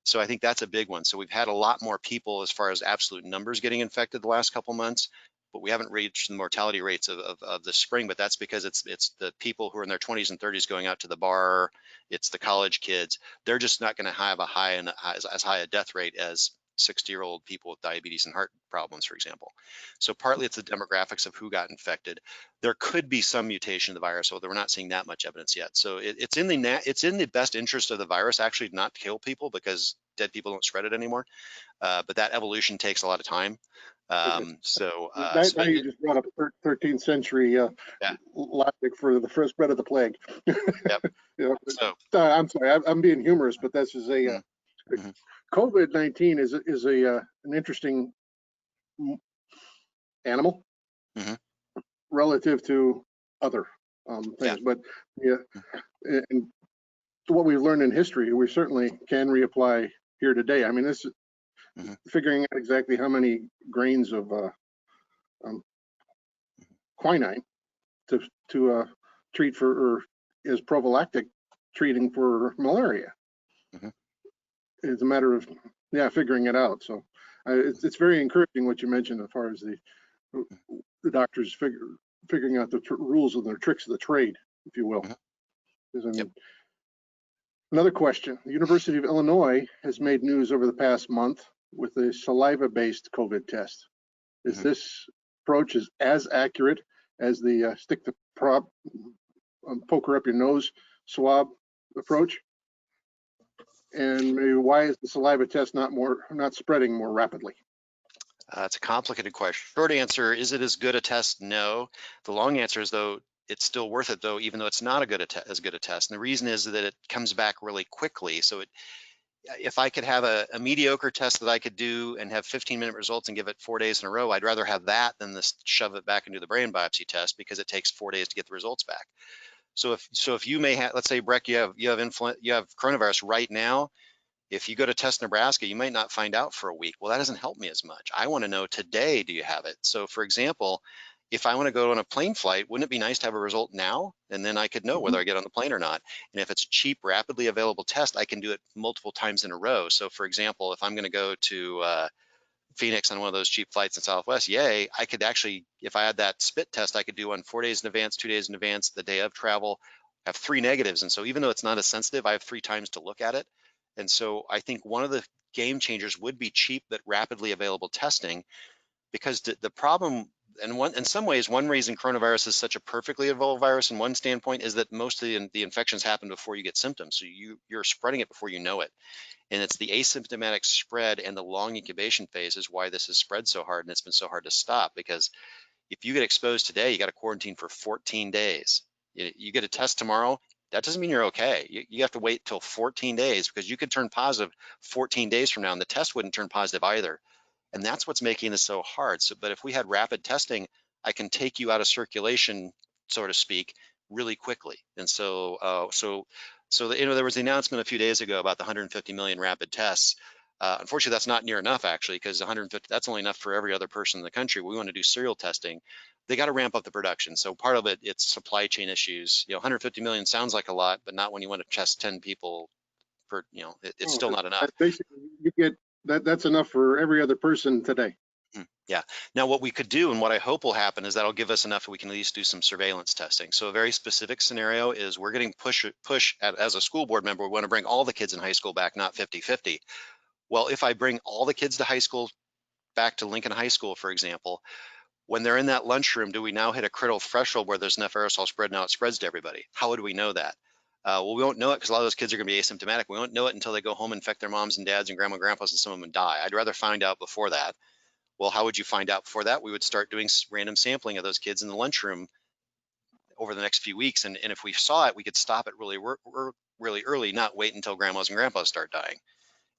So I think that's a big one. So we've had a lot more people as far as absolute numbers getting infected the last couple months, but we haven't reached the mortality rates of the spring. But that's because it's the people who are in their 20s and 30s going out to the bar. It's the college kids. They're just not going to have as high a death rate as 60-year-old people with diabetes and heart problems, for example. So partly it's the demographics of who got infected. There could be some mutation of the virus, although we're not seeing that much evidence yet. So it's in the best interest of the virus actually not to kill people, because dead people don't spread it anymore. But that evolution takes a lot of time. Now you just brought up 13th century logic for the first spread of the plague. Yep. So I'm sorry, I'm being humorous, but that's just a COVID-19 is an interesting animal relative to other things. But and what we've learned in history, we certainly can reapply here today. I mean, this is figuring out exactly how many grains of quinine to treat for, or is prophylactic treating for malaria. It's a matter of figuring it out. So it's very encouraging what you mentioned as far as the doctors figuring out the rules and the tricks of the trade, if you will. Another question: the University of Illinois has made news over the past month with a saliva-based COVID test. Is this approach as accurate as the stick the prop, poker up your nose swab approach? And maybe why is the saliva test not spreading more rapidly? It's a complicated question. Short answer, is it as good a test? No. The long answer is, though, it's still worth it, though, even though it's not as good a test. And the reason is that it comes back really quickly. So if I could have a mediocre test that I could do and have 15-minute results and give it 4 days in a row, I'd rather have that than shove it back into the brain biopsy test, because it takes 4 days to get the results back. So if you may have, let's say, Breck, you have coronavirus right now. If you go to test Nebraska, you might not find out for a week. Well, that doesn't help me as much. I want to know today, do you have it? So for example, if I want to go on a plane flight, wouldn't it be nice to have a result now? And then I could know whether I get on the plane or not. And if it's cheap, rapidly available test, I can do it multiple times in a row. So for example, if I'm going to go to Phoenix on one of those cheap flights in Southwest, yay, I could actually, if I had that spit test, I could do one 4 days in advance, 2 days in advance, the day of travel, have 3 negatives. And so even though it's not as sensitive, I have 3 times to look at it. And so I think one of the game changers would be cheap but rapidly available testing, because the problem, and in some ways, one reason coronavirus is such a perfectly evolved virus in one standpoint is that most of the infections happen before you get symptoms. So you're spreading it before you know it. And it's the asymptomatic spread and the long incubation phase is why this has spread so hard, and it's been so hard to stop, because if you get exposed today, you got to quarantine for 14 days. You get a test tomorrow, that doesn't mean you're okay. You have to wait till 14 days, because you could turn positive 14 days from now, and the test wouldn't turn positive either. And that's what's making this so hard. So, but if we had rapid testing, I can take you out of circulation, so to speak, really quickly. And so, there was the announcement a few days ago about the 150 million rapid tests. Unfortunately, that's not near enough, actually, because 150, that's only enough for every other person in the country. We want to do serial testing. They got to ramp up the production. So part of it, it's supply chain issues. 150 million sounds like a lot, but not when you want to test 10 people per, it's still not enough. Basically, you get that's enough for every other person today. Yeah. Now, what we could do, and what I hope will happen, is that'll give us enough that we can at least do some surveillance testing. So a very specific scenario is we're getting push as a school board member, we want to bring all the kids in high school back, not 50-50. Well, if I bring all the kids to high school, back to Lincoln High School, for example, when they're in that lunchroom, do we now hit a critical threshold where there's enough aerosol spread, now it spreads to everybody? How would we know that? Well, we won't know it because a lot of those kids are going to be asymptomatic. We won't know it until they go home, infect their moms and dads and grandma and grandpas, and some of them die. I'd rather find out before that. Well, how would you find out before that? We would start doing random sampling of those kids in the lunchroom over the next few weeks. And if we saw it, we could stop it really early, not wait until grandmas and grandpas start dying.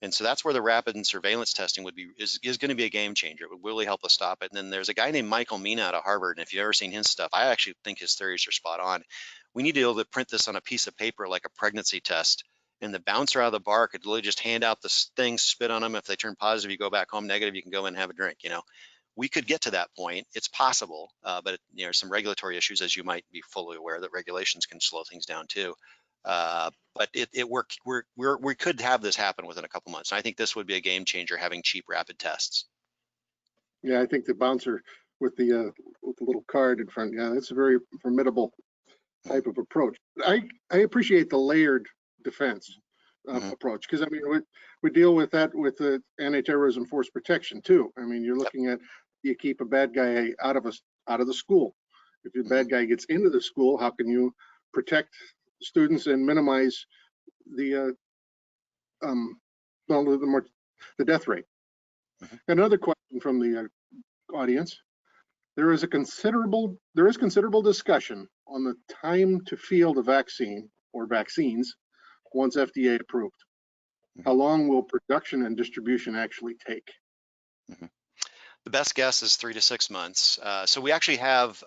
And so that's where the rapid and surveillance testing is going to be a game changer. It would really help us stop it. And then there's a guy named Michael Mina out of Harvard. And if you've ever seen his stuff, I actually think his theories are spot on. We need to be able to print this on a piece of paper like a pregnancy test. And the bouncer out of the bar could literally just hand out this thing, spit on them. If they turn positive, you go back home. Negative, you can go in and have a drink. We could get to that point. It's possible, but some regulatory issues, as you might be fully aware, that regulations can slow things down too. But we could have this happen within a couple months. And I think this would be a game changer, having cheap rapid tests. Yeah, I think the bouncer with the little card in front. Yeah, that's a very formidable type of approach. I appreciate the layered defense approach, because I mean we deal with that with the anti-terrorism force protection too. I mean, you're looking at, you keep a bad guy out of the school. If the bad guy gets into the school, how can you protect students and minimize the the death rate? Another question from the audience. There is considerable discussion on the time to field a vaccine or vaccines once FDA approved. How long will production and distribution actually take? The best guess is 3 to 6 months. So we actually have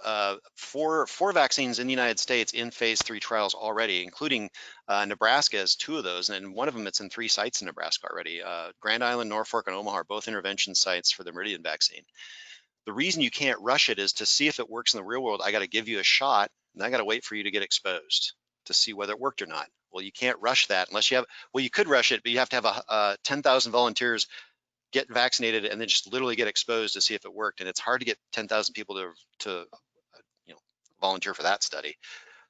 four vaccines in the United States in phase 3 trials already, including Nebraska has 2 of those, and one of them, it's in 3 sites in Nebraska already. Grand Island, Norfolk, and Omaha are both intervention sites for the myriad vaccine. The reason you can't rush it is to see if it works in the real world. I got to give you a shot, and I got to wait for you to get exposed to see whether it worked or not. Well, you can't rush that unless you have, well, you could rush it, but you have to have 10,000 volunteers get vaccinated and then just literally get exposed to see if it worked. And it's hard to get 10,000 people to volunteer for that study.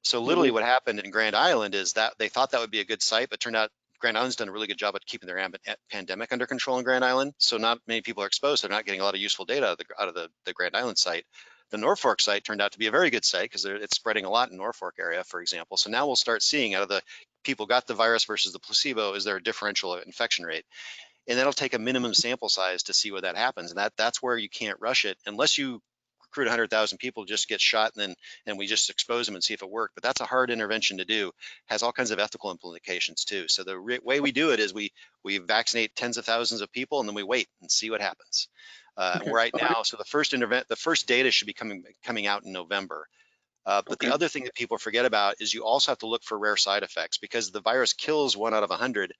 So literally what happened in Grand Island is that they thought that would be a good site, but turned out Grand Island's done a really good job at keeping their pandemic under control in Grand Island. So not many people are exposed. They're not getting a lot of useful data out of the Grand Island site. The Norfolk site turned out to be a very good site because it's spreading a lot in Norfolk area, for example. So now we'll start seeing out of the people got the virus versus the placebo, is there a differential infection rate? And that'll take a minimum sample size to see what that happens. And that's where you can't rush it unless you recruit 100,000 people, just get shot and we just expose them and see if it worked. But that's a hard intervention to do, has all kinds of ethical implications too. So the way we do it is we vaccinate tens of thousands of people and then we wait and see what happens. Right now, so the first data should be coming out in November. But the other thing that people forget about is you also have to look for rare side effects, because the virus kills 1 out of 100.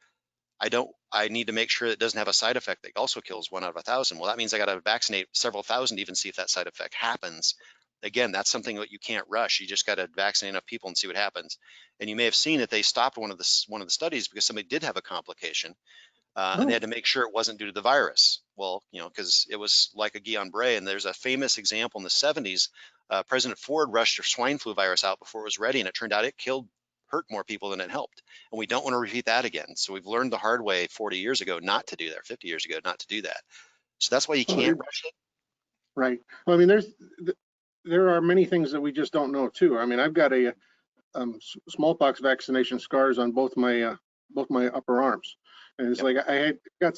I need to make sure it doesn't have a side effect that also kills 1 out of 1,000. Well, that means I got to vaccinate several thousand to even see if that side effect happens. Again, that's something that you can't rush. You just got to vaccinate enough people and see what happens. And you may have seen that they stopped one of the studies because somebody did have a complication, and they had to make sure it wasn't due to the virus. Well, because it was like a Guillain-Barré, and there's a famous example in the 70s. President Ford rushed a swine flu virus out before it was ready, and it turned out it hurt more people than it helped. And we don't want to repeat that again. So we've learned the hard way 40 years ago not to do that, 50 years ago not to do that. So that's why you can't rush it. Right. Well, I mean, there are many things that we just don't know too. I mean, I've got a smallpox vaccination scars on both my upper arms, and it's like I had got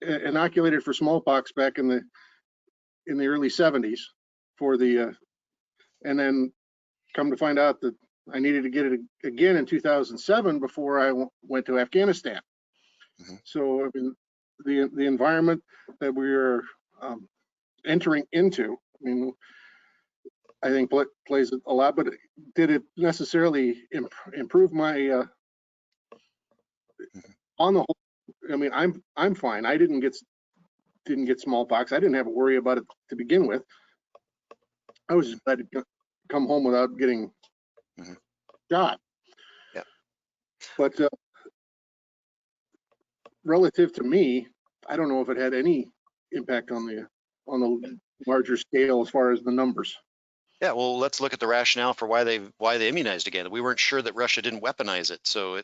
inoculated for smallpox back in the early 70s for the and then come to find out that I needed to get it again in 2007 before I went to Afghanistan. So I mean, the environment that we're entering into, I mean, I think plays a lot. But did it necessarily improve my? On the whole, I mean, I'm fine. I didn't get smallpox. I didn't have to worry about it to begin with. I was just glad to come home without getting shot. Yeah. But relative to me, I don't know if it had any impact on the larger scale as far as the numbers. Yeah, well, let's look at the rationale for why they immunized again. We weren't sure that Russia didn't weaponize it. So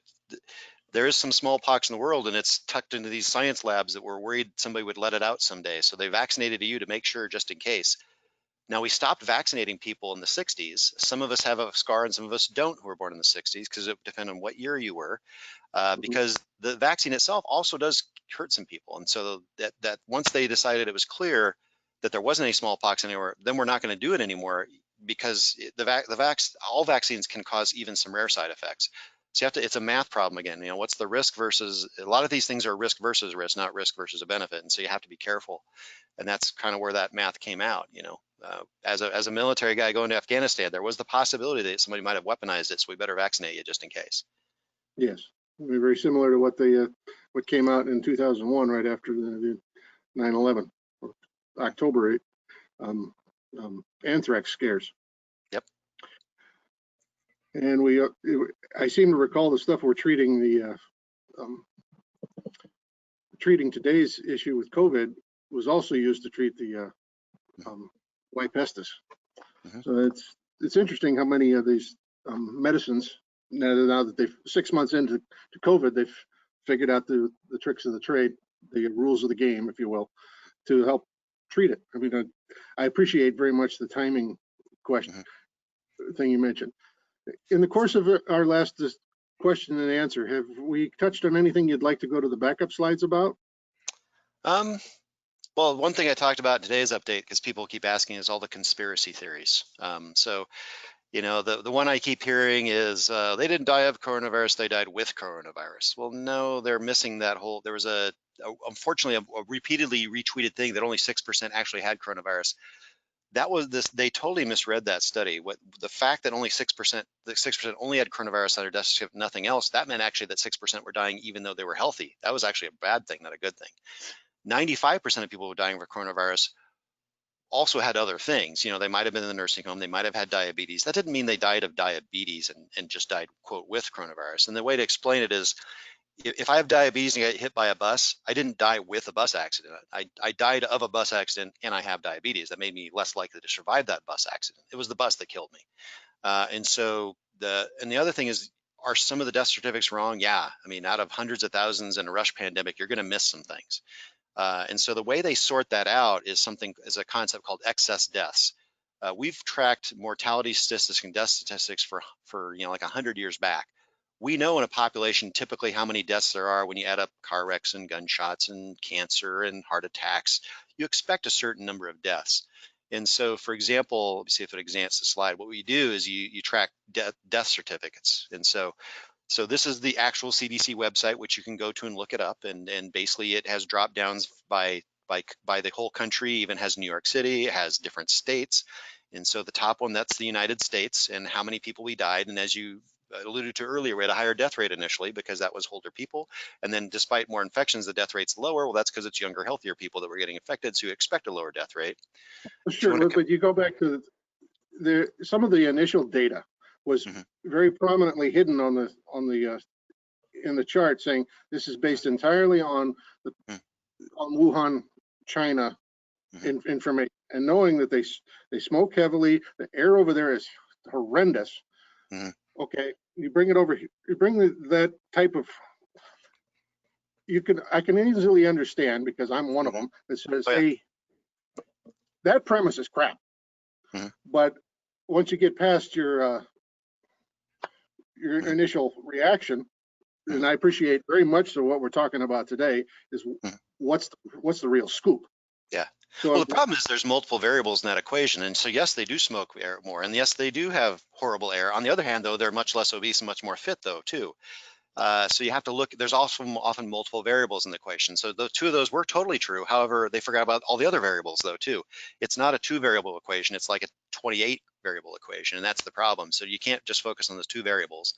there is some smallpox in the world, and it's tucked into these science labs that were worried somebody would let it out someday. So they vaccinated you to make sure, just in case. Now, we stopped vaccinating people in the 60s. Some of us have a scar and some of us don't who were born in the 60s, because it depends on what year you were, because the vaccine itself also does hurt some people. And so that once they decided it was clear that there wasn't any smallpox anywhere, then we're not going to do it anymore, because all vaccines can cause even some rare side effects. So it's a math problem again. What's the risk versus, a lot of these things are risk versus risk, not risk versus a benefit. And so you have to be careful. And that's kind of where that math came out. As a military guy going to Afghanistan, there was the possibility that somebody might have weaponized it, so we better vaccinate you just in case. Yes, very similar to what came out in 2001, right after the 9/11, October 8, Anthrax Scares. Yep. And I seem to recall the stuff we're treating treating today's issue with COVID was also used to treat the Y pestis. Mhm. So it's interesting how many of these medicines, now that they've 6 months into COVID, they've figured out the tricks of the trade, the rules of the game, if you will, to help treat it. I mean, I appreciate very much the timing question thing you mentioned. In the course of our last question and answer, have we touched on anything you'd like to go to the backup slides about? Well, one thing I talked about in today's update, because people keep asking, is all the conspiracy theories. So, you know, the one I keep hearing is they didn't die of coronavirus, they died with coronavirus. Well, no, they're missing that whole, there was unfortunately, a repeatedly retweeted thing that only 6% actually had coronavirus. That was this, they totally misread that study. What the fact that only 6%, the 6% only had coronavirus on their death certificate, nothing else, that meant actually that 6% were dying even though they were healthy. That was actually a bad thing, not a good thing. 95% of people who were dying of coronavirus also had other things. You know, they might have been in the nursing home, they might have had diabetes. That didn't mean they died of diabetes and just died, quote, with coronavirus. And the way to explain it is, if I have diabetes and get hit by a bus, I didn't die with a bus accident. I died of a bus accident and I have diabetes. That made me less likely to survive that bus accident. It was the bus that killed me. And so the other thing is, are some of the death certificates wrong? Yeah. I mean, out of hundreds of thousands in a rush pandemic, you're going to miss some things. And so the way they sort that out is a concept called excess deaths. We've tracked mortality statistics and death statistics for like 100 years back. We know in a population typically how many deaths there are when you add up car wrecks and gunshots and cancer and heart attacks. You expect a certain number of deaths. And so, for example, let me see if it expands the slide. What we do is you track death certificates. And so this is the actual CDC website, which you can go to and look it up. And basically it has drop downs by the whole country, even has New York City, it has different states. And so the top one, that's the United States and how many people we died. And as you alluded to earlier, we had a higher death rate initially because that was older people. And then despite more infections, the death rate's lower. Well, that's because it's younger, healthier people that were getting infected. So you expect a lower death rate. Sure, but you go back to some of the initial data was very prominently hidden on the in the chart, saying this is based entirely on on Wuhan, China information, and knowing that they smoke heavily, the air over there is horrendous. Okay, you bring it over here, you bring that type of, I can easily understand, because I'm one of them that says, hey, that premise is crap. But once you get past your initial reaction, and I appreciate very much so what we're talking about today is what's the real scoop. Yeah. So well, the problem is there's multiple variables in that equation. And so, yes, they do smoke air more. And yes, they do have horrible air. On the other hand, though, they're much less obese and much more fit, though, too. So you have to look, there's also often multiple variables in the equation. So the two of those were totally true. However, they forgot about all the other variables, though, too. It's not a 2-variable equation. It's like a 28-variable equation. And that's the problem. So you can't just focus on those 2 variables.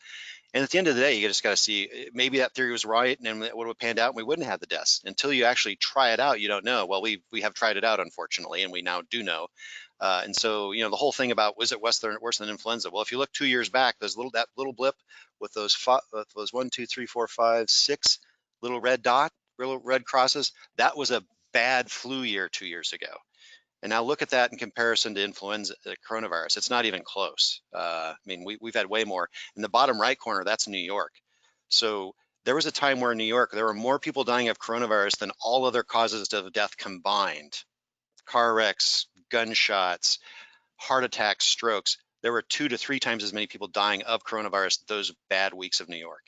And at the end of the day, you just got to see, maybe that theory was right and it would have panned out and we wouldn't have the deaths. Until you actually try it out, you don't know. Well, we have tried it out, unfortunately, and we now do know. And so, you know, the whole thing about, was it worse than influenza? Well, if you look 2 years back, that little blip with those 1, 2, 3, 4, 5, 6 little red crosses, that was a bad flu year 2 years ago. And now look at that in comparison to influenza, coronavirus. It's not even close. I mean, we've had way more. In the bottom right corner, that's New York. So there was a time where in New York, there were more people dying of coronavirus than all other causes of death combined. Car wrecks, gunshots, heart attacks, strokes. There were 2 to 3 times as many people dying of coronavirus those bad weeks of New York.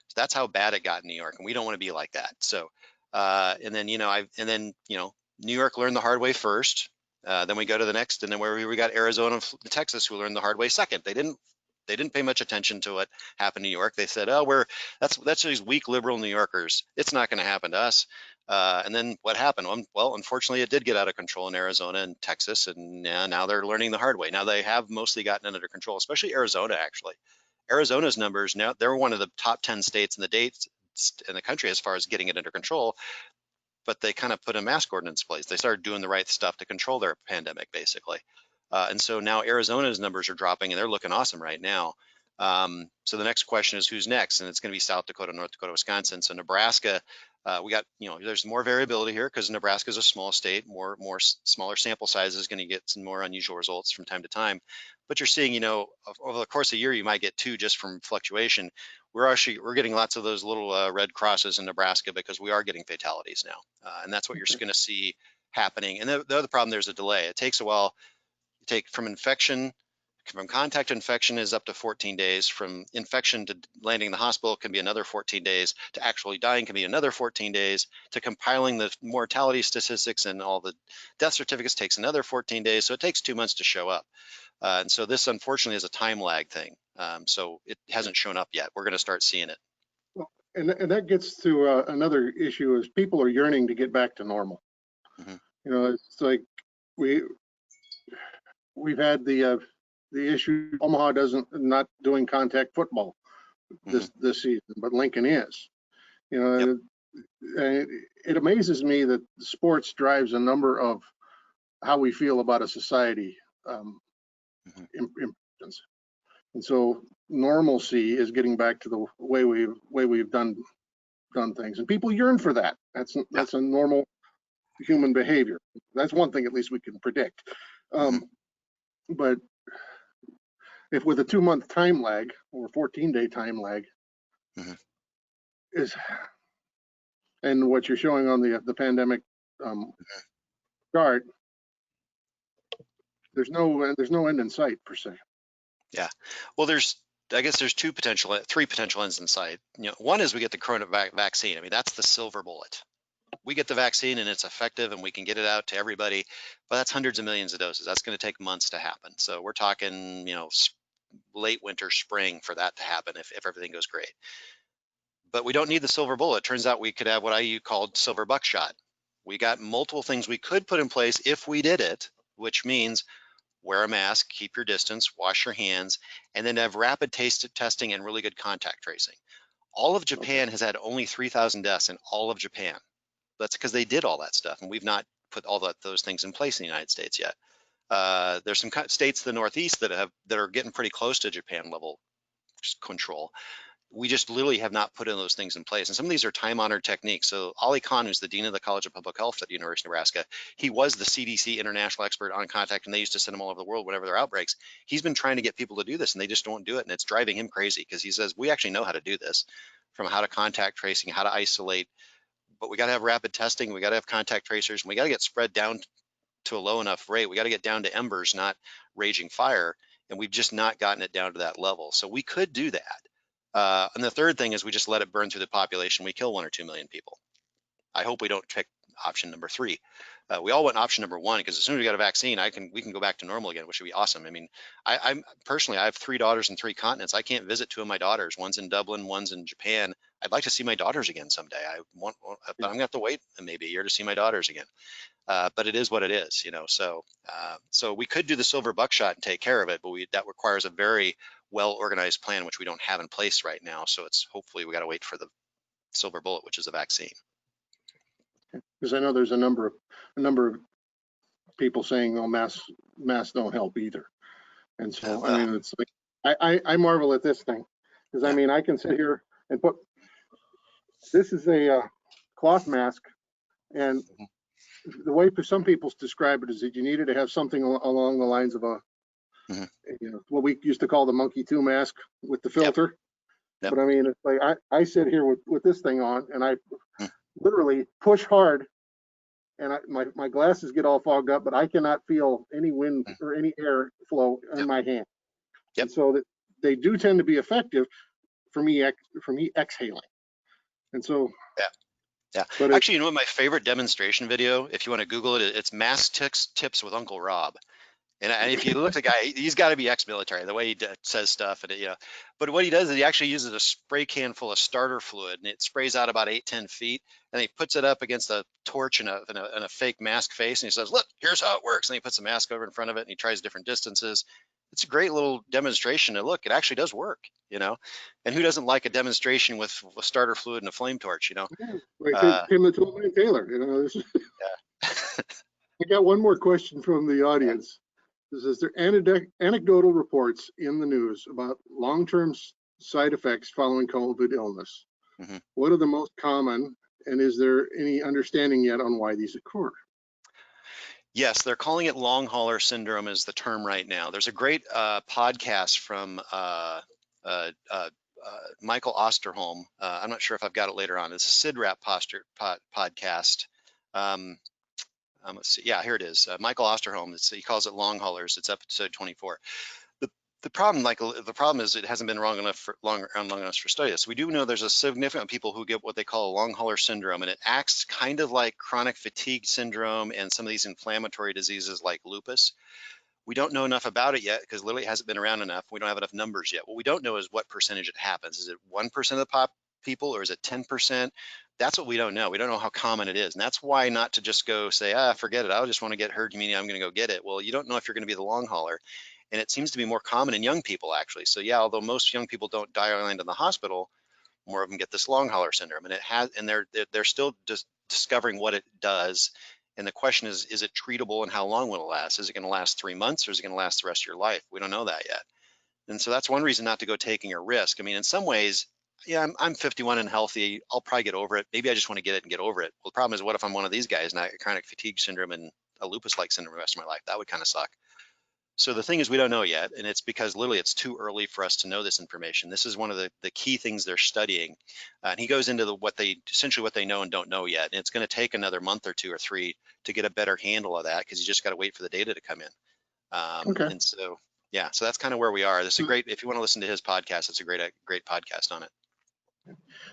So that's how bad it got in New York, and we don't want to be like that. So, and then New York learned the hard way first. Then we go to the next, and then where we got Arizona and Texas, who learned the hard way second. They didn't pay much attention to what happened in New York. They said, oh, that's these weak liberal New Yorkers. It's not going to happen to us. And then what happened? Well, unfortunately, it did get out of control in Arizona and Texas, and now they're learning the hard way. Now they have mostly gotten it under control, especially Arizona, actually. Arizona's numbers, now they're one of the top 10 states in the country as far as getting it under control, but they kind of put a mask ordinance in place. They started doing the right stuff to control their pandemic, basically. And so now Arizona's numbers are dropping and they're looking awesome right now. So the next question is who's next? And it's going to be South Dakota, North Dakota, Wisconsin. So Nebraska We got, there's more variability here because Nebraska is a small state, smaller sample size is going to get some more unusual results from time to time. But you're seeing, over the course of a year, you might get 2 just from fluctuation. We're getting lots of those little red crosses in Nebraska because we are getting fatalities now. And that's what you're going to see happening. And the other problem, there's a delay. It takes a while. You take from contact to infection is up to 14 days. From infection to landing in the hospital can be another 14 days. To actually dying can be another 14 days. To compiling the mortality statistics and all the death certificates takes another 14 days. So it takes 2 months to show up. And so this, unfortunately, is a time lag thing. So it hasn't shown up yet. We're going to start seeing it. Well, and that gets to another issue is people are yearning to get back to normal. Mm-hmm. It's like we've had the issue. Omaha not doing contact football this season, but Lincoln is. Yep. It amazes me that sports drives a number of how we feel about a society. Importance. And so normalcy is getting back to the way we've done things, and people yearn for that. That's a normal human behavior. That's one thing at least we can predict. But if with a 2-month time lag or 14-day time lag is, and what you're showing on the pandemic chart, there's no end in sight per se. Yeah. Well, I guess there's 3 potential ends in sight. One is we get the corona vaccine. I mean, that's the silver bullet. We get the vaccine and it's effective and we can get it out to everybody, but that's hundreds of millions of doses. That's going to take months to happen. So we're talking, late winter, spring for that to happen if everything goes great. But we don't need the silver bullet. Turns out we could have what I called silver buckshot. We got multiple things we could put in place if we did it, which means wear a mask, keep your distance, wash your hands, and then have rapid testing and really good contact tracing. All of Japan has had only 3,000 deaths in all of Japan. That's because they did all that stuff, and we've not put all those things in place in the United States yet. There's some states in the Northeast that are getting pretty close to Japan level control. We just literally have not put in those things in place. And some of these are time-honored techniques. So Ali Khan, who's the dean of the College of Public Health at the University of Nebraska, he was the CDC international expert on contact, and they used to send him all over the world whenever there are outbreaks. He's been trying to get people to do this, and they just don't do it. And it's driving him crazy because he says, we actually know how to do this, from how to contact tracing, how to isolate, but we got to have rapid testing. We got to have contact tracers, and we got to get spread down to a low enough rate. We got to get down to embers, not raging fire. And we've just not gotten it down to that level. So we could do that. And the third thing is we just let it burn through the population. We kill 1 or 2 million people. I hope we don't pick option number 3. We all want option number 1 because as soon as we got a vaccine, we can go back to normal again, which would be awesome. I mean, I'm personally, I have 3 daughters in 3 continents. I can't visit 2 of my daughters. One's in Dublin, one's in Japan. I'd like to see my daughters again someday. But I'm gonna have to wait maybe a year to see my daughters again. But it is what it is, So we could do the silver buckshot and take care of it, but that requires a very well-organized plan, which we don't have in place right now. So hopefully we got to wait for the silver bullet, which is a vaccine. Because I know there's a number of people saying, "Oh, masks don't help either," and so I mean, it's like I marvel at this thing because I mean I can sit here and put this is a cloth mask, and the way some people describe it is that you needed to have something along the lines of what we used to call the monkey 2 mask with the filter. Yep. But I mean, it's like I sit here with this thing on, and I literally push hard, and my glasses get all fogged up, but I cannot feel any wind or any air flow in my hand. Yep. And so that they do tend to be effective for me exhaling. And so yeah. But actually, my favorite demonstration video, if you want to Google it, it's Mask Tips with Uncle Rob. And if you look at the guy, he's got to be ex-military, the way he says stuff. And but what he does is he actually uses a spray can full of starter fluid, and it sprays out about 8-10 feet. And he puts it up against a torch and a fake mask face, and he says, "Look, here's how it works." And he puts the mask over in front of it, and he tries different distances. It's a great little demonstration. And look, it actually does work, And who doesn't like a demonstration with starter fluid and a flame torch, Yeah, like Tim the Toolman Taylor, I got one more question from the audience. Is there anecdotal reports in the news about long-term side effects following COVID illness? What are the most common, And is there any understanding yet on why these occur? Yes, they're calling it long hauler syndrome is the term right now. There's a great podcast from Michael Osterholm. I'm not sure if I've got it later on. It's a SIDRAP podcast. Let's see. Yeah, here it is. Michael Osterholm. He calls it long haulers. It's episode 24. The problem is it hasn't been long enough for studies. We do know there's a significant amount of people who get what they call a long hauler syndrome, and it acts kind of like chronic fatigue syndrome and some of these inflammatory diseases like lupus. We don't know enough about it yet because literally it hasn't been around enough. We don't have enough numbers yet. What we don't know is what percentage it happens. Is it 1% of the people or is it 10%? That's what we don't know. We don't know how common it is. And that's why not to just go say, forget it. I just want to get herd immunity. I'm going to go get it. Well, you don't know if you're going to be the long hauler. And it seems to be more common in young people, actually. So yeah, although most young people don't die or land in the hospital, more of them get this long hauler syndrome, and they're still just discovering what it does. And the question is it treatable and how long will it last? Is it going to last 3 months or is it going to last the rest of your life? We don't know that yet. And so that's one reason not to go taking a risk. I mean, in some ways, yeah, I'm 51 and healthy. I'll probably get over it. Maybe I just want to get it and get over it. Well, the problem is, what if I'm one of these guys and I get chronic fatigue syndrome and a lupus-like syndrome the rest of my life? That would kind of suck. So the thing is, we don't know yet, and it's because literally it's too early for us to know this information. This is one of the key things they're studying, and he goes into essentially what they know and don't know yet. And it's going to take another month or 2 or 3 to get a better handle of that because you just got to wait for the data to come in. Okay. And so, yeah, so that's kind of where we are. This is a great. If you want to listen to his podcast, it's a great podcast on it.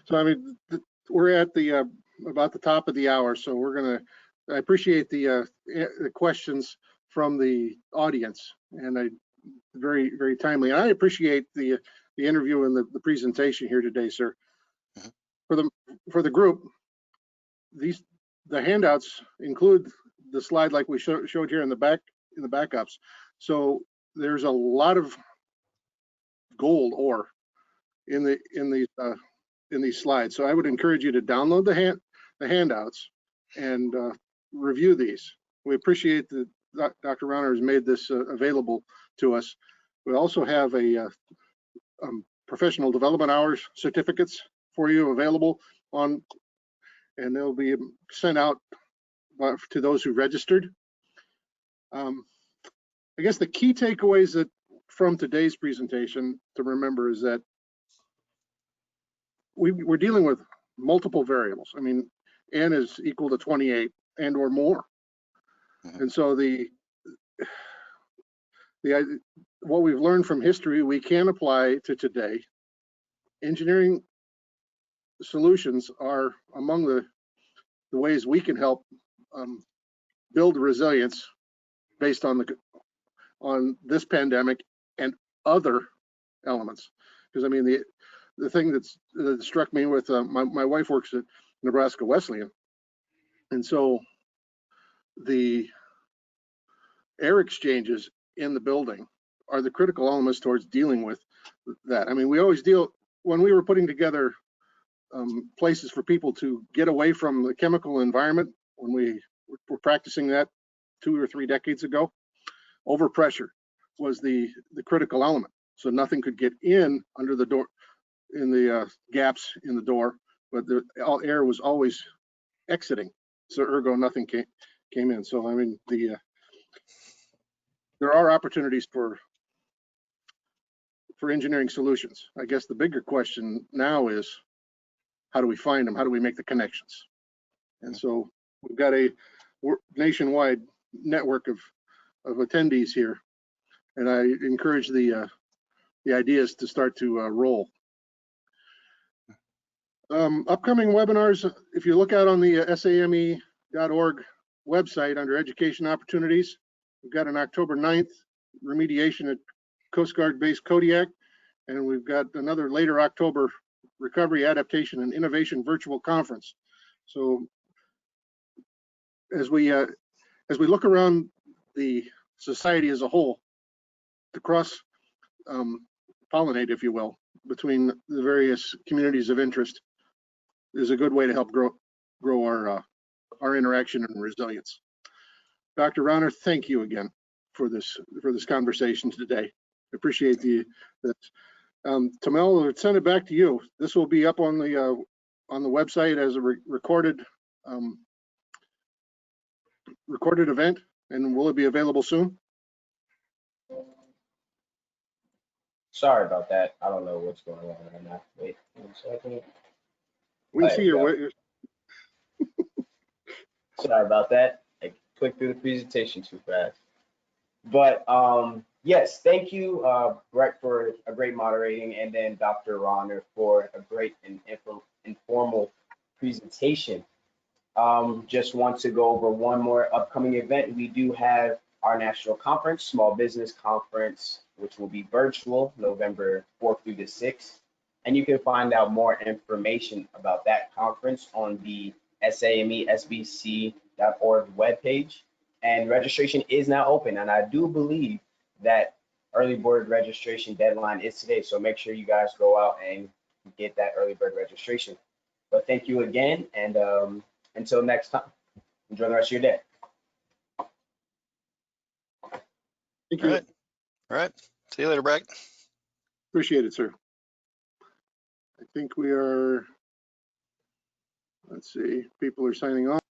So I mean, we're at the about the top of the hour, so I appreciate the questions from the audience, and very, very timely. And I appreciate the interview and the presentation here today, sir. Mm-hmm. For the group, the handouts include the slide like we showed here in the backups. So there's a lot of gold ore in these slides. So I would encourage you to download the handouts and review these. We appreciate that Dr. Rauner has made this available to us. We also have a professional development hours certificates for you available and they'll be sent out to those who registered. I guess the key takeaways from today's presentation to remember is that we're dealing with multiple variables. I mean, n is equal to 28 and or more. And so what we've learned from history, we can apply to today. Engineering solutions are among the ways we can help build resilience based on this pandemic and other elements. Because I mean, the thing that struck me with my wife works at Nebraska Wesleyan, and so the air exchanges in the building are the critical elements towards dealing with that. I mean, we always when we were putting together places for people to get away from the chemical environment, when we were practicing that 2 or 3 decades ago, overpressure was the critical element. So nothing could get in under the door, in the gaps in the door, but all air was always exiting. So ergo, nothing came in. So I mean, there are opportunities for engineering solutions. I guess the bigger question now is, how do we find them? How do we make the connections? And so we've got a nationwide network of attendees here, and I encourage the ideas to start to roll. Upcoming webinars, if you look out on the SAME.org website under education opportunities, we've got an October 9th remediation at Coast Guard Base Kodiak, and we've got another later October recovery, adaptation, and innovation virtual conference. So as we look around the society as a whole, to cross pollinate, if you will, between the various communities of interest is a good way to help grow our interaction and resilience. Dr. Rauner, thank you again for this conversation today. I appreciate that. Tamel, let's send it back to you. This will be up on the on the website as a recorded event, and will it be available soon? Sorry about that. I don't know what's going on right now. Wait 1 second. We can There see we go. your. Sorry about that. I clicked through the presentation too fast. But yes, thank you, Brett, for a great moderating, and then Dr. Rauner for a great and informal presentation. Just want to go over one more upcoming event. We do have our national conference, Small Business Conference, which will be virtual November 4th through the 6th. And you can find out more information about that conference on the SAMESBC.org webpage. And registration is now open. And I do believe that early bird registration deadline is today. So make sure you guys go out and get that early bird registration. But thank you again. And until next time, enjoy the rest of your day. Thank you. All right. See you later, Brett. Appreciate it, sir. I think we are, let's see, people are signing off.